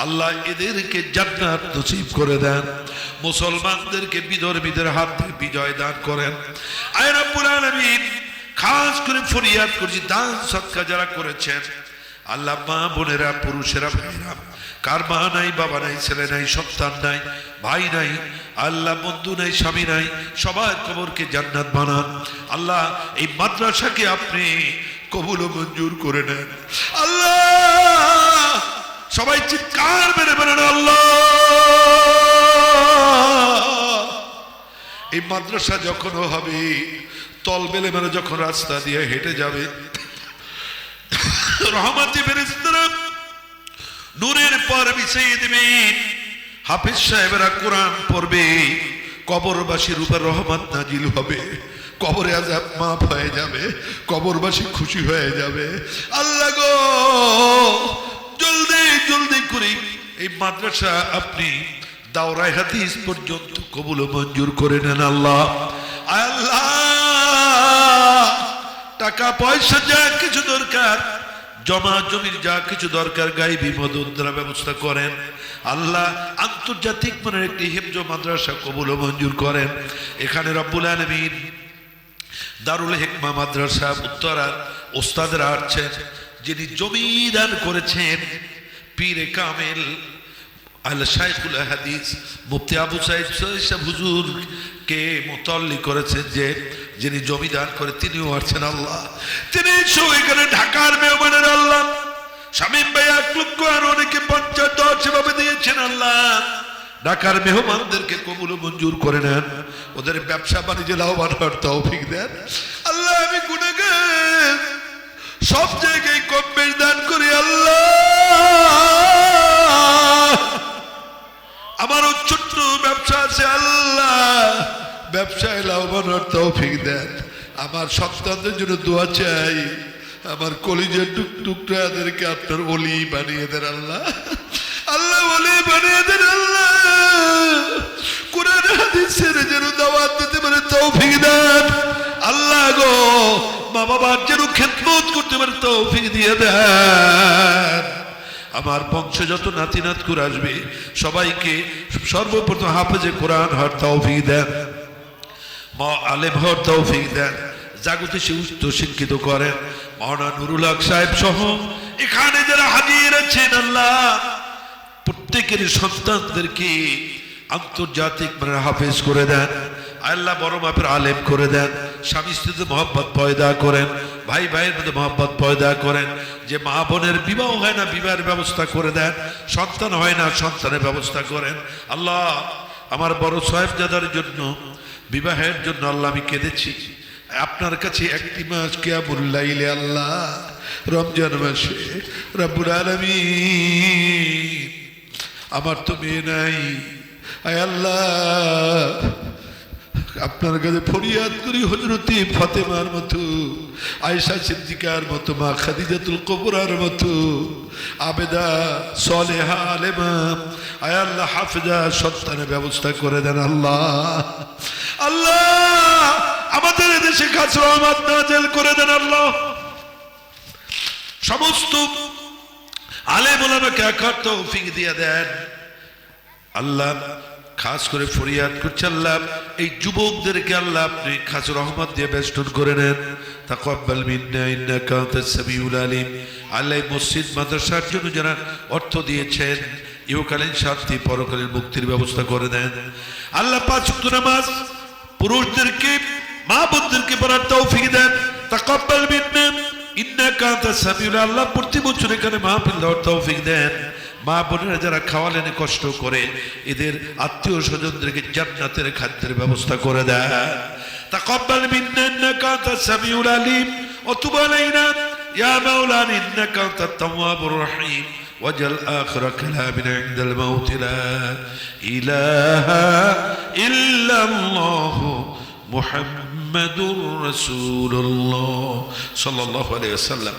আল্লাহ এদেরকে জান্নাত নসিব করে দেন, মুসলমানদেরকে বিধর্মীদের হাত থেকে বিজয় দান করেন। আয় রব্বুল আলামিন, খাস করে ফরিয়াদ করছি, দান সদকা যারা করেছেন আল্লাহ, মা বোনেরা, পুরুষেরা, ভাইরা, কার মা নাই, বাবা নাই, ছেলে নাই, সন্তান নাই, ভাই নাই, আল্লাহ বন্ধু নাই, স্বামী নাই, সবার কবরকে জান্নাত বানান আল্লাহ। এই মাদ্রাসাকে আপনি কবুল ও মঞ্জুর করে নেন আল্লাহ। সবাই চিৎকার মেরে বলেন আল্লাহ। এই মাদ্রাসা যখন হবে, তলবেলে মেরে যখন রাস্তা দিয়ে হেঁটে যাবে, রহমতি ফেরেশতারা নূরের পর বিছিয়ে দিবেন, হাফেজ সাহেবেরা কোরআন পড়বে, কবরবাসীর উপর রহমত নাজিল হবে, কবরে আযাব মাফ হয়ে যাবে, কবরবাসী খুশি হয়ে যাবে। আল্লাহ গো, জলদি জলদি করে এই মাদ্রাসা আপনি দাওরায়ে হাদিস পর্যন্ত কবুল ও মঞ্জুর করে নেন আল্লাহ। আল্লাহ, টাকা পয়সা যা কিছু দরকার, জমা জমির যা কিছু দরকার, গায়বী মদদ দ্বারা ব্যবস্থা করেন আল্লাহ। আন্তর্জাতিক মানের একটি হিফজ মাদ্রাসা কবুল ও মঞ্জুর করেন। এখানে রব্বুল আলামিন দারুল হিকমা মাদ্রাসা উত্তরার ওস্তাদরা আসছেন, যিনি জমি দান করেছেন পীরে কামেল আল শাইখুল হাদিস মুফতি আবু সাইদ সাহেব হুজুর কে মুতাল্লি করেছেন, যে যিনি জমি দান করে তিনিও আসছেন আল্লাহ। তিনি এখানে ঢাকার মেহমানের আল্লাহ, শামীম ভাই 1 লক্ষ আর অনেকে 50 সেভাবে দিয়েছেন আল্লাহ। ঢাকার মেহমানদেরকে কবুল মঞ্জুর করে নেন, ওদের ব্যবসা বাণিজ্য লাভবান হওয়ার তৌফিক দেন আল্লাহ। আমি গুনাহগার, সব জায়গায় কম বেশ দান করি আল্লাহ। আমারও ছোট্ট ব্যবসা আছে আল্লাহ, ব্যবসায় লাভবান হওয়ার তৌফিক দেন। আমার সন্তানদের জন্য দোয়া চাই, আমার কলিজার টুকটাদেরকে আপনার ওলি বানিয়ে দেন আল্লাহ। আল্লাহ ওলি বানিয়ে দেন আল্লাহ। কোরআন হাদিসের যেন দাওয়াত দিতে পারে তৌফিক দেন আল্লাহ গো। মা বাবার যেন খেদমত করতে পারে তৌফিক দিয়ে দেন। আমার বংশ যত নাতি নাত করে আসবে সবাইকে সর্বপ্রথম হাফেজে কোরআন হওয়ার তৌফিক দেন, মা আলেম হওয়ার তৌফিক দেন, জাগতে সে উচ্চ শিক্ষিত করেন। মাওলানা নুরুল হক সাহেব সহ এখানে যারা হাজির আছেন আল্লাহ, প্রত্যেকের সন্তানদেরকে আন্তর্জাতিক মানের হাফেজ করে দেন আল্লাহ, বড় মাপের আলেম করে দেন। স্বামী স্ত্রীতে মহব্বত পয়দা করেন, ভাই ভাইয়ের মধ্যে মহব্বত পয়দা করেন। যে মা বোনের বিবাহ হয় না, বিবাহের ব্যবস্থা করে দেন। সন্তান হয় না, সন্তানের ব্যবস্থা করেন আল্লাহ। আমার বড় সাহেবজাদার জন্য, বিবাহের জন্য আল্লাহ আমি কেঁদেছি আপনার কাছে। 1 মাস কিয়ামুল লাইলে আল্লাহ, রমজান মাসে রব্বুল আলামিন, আমার তো মেয়ে নাই, আয় আল্লাহ আপনার কাছে ফরিয়াদ করি, হযরতে ফাতেমার মতো, আয়েশা সিদ্দিকার মতো, মা খাদিজাতুল কুবরার মতো আবেদা সালেহা আলেমা, আয় আল্লাহ হাফেজা সন্তানের ব্যবস্থা করে দেন আল্লাহ। আল্লাহ আমাদের দেশে খাস রহমত নাযিল করে দেন আল্লাহ। সমস্ত আলেম ওলামাকে আখার তৌফিক দিয়ে দেন আল্লাহ। খাস করে ফরিয়াদ করছে আল্লাহ, এই যুবকদেরকে আল্লাহ আপনি খাস রহমত দিয়ে বেষ্টন করে নেন। তাকাব্বাল মিন্না ইন্নাকা আনতাস সামিউল আলিম। আল্লাহ মসজিদ মাদ্রাসার জন্য যারা অর্থ দিয়েছেন, ইহকালীন শান্তি পরকালীন মুক্তির ব্যবস্থা করে দেন আল্লাহ। 5 ওয়াক্ত নামাজ পুরুষদেরকে, মা বোনদেরকে পড়ার তৌফিক দেন। তাকাব্বাল মিন্না ইন্নাকা আনতাস সামিউল আলিম। আল্লাহ প্রতি বছর এখানে মাহফিল দেওয়ার তৌফিক দেন। মা বোনেরা যারা খাওয়ালেন কষ্ট করে, এদের আত্মীয় স্বজনদেরকে জান্নাতের খাদ্যের ব্যবস্থা করে দেয়। তাকাব্বাল মিন্না ইন্নাকা আনতাস সামিউল আলিম ওয়া তুব আলাইনা ইয়া মাওলানা ইন্নাকা আনতাত তাওয়াবুর রহিম ওয়াজআল আখির কালামিনা ইনদাল মাউত লা ইলাহা ইল্লাল্লাহু মুহাম্মাদুর রাসূলুল্লাহ সাল্লাল্লাহু আলাইহি ওয়াসাল্লাম।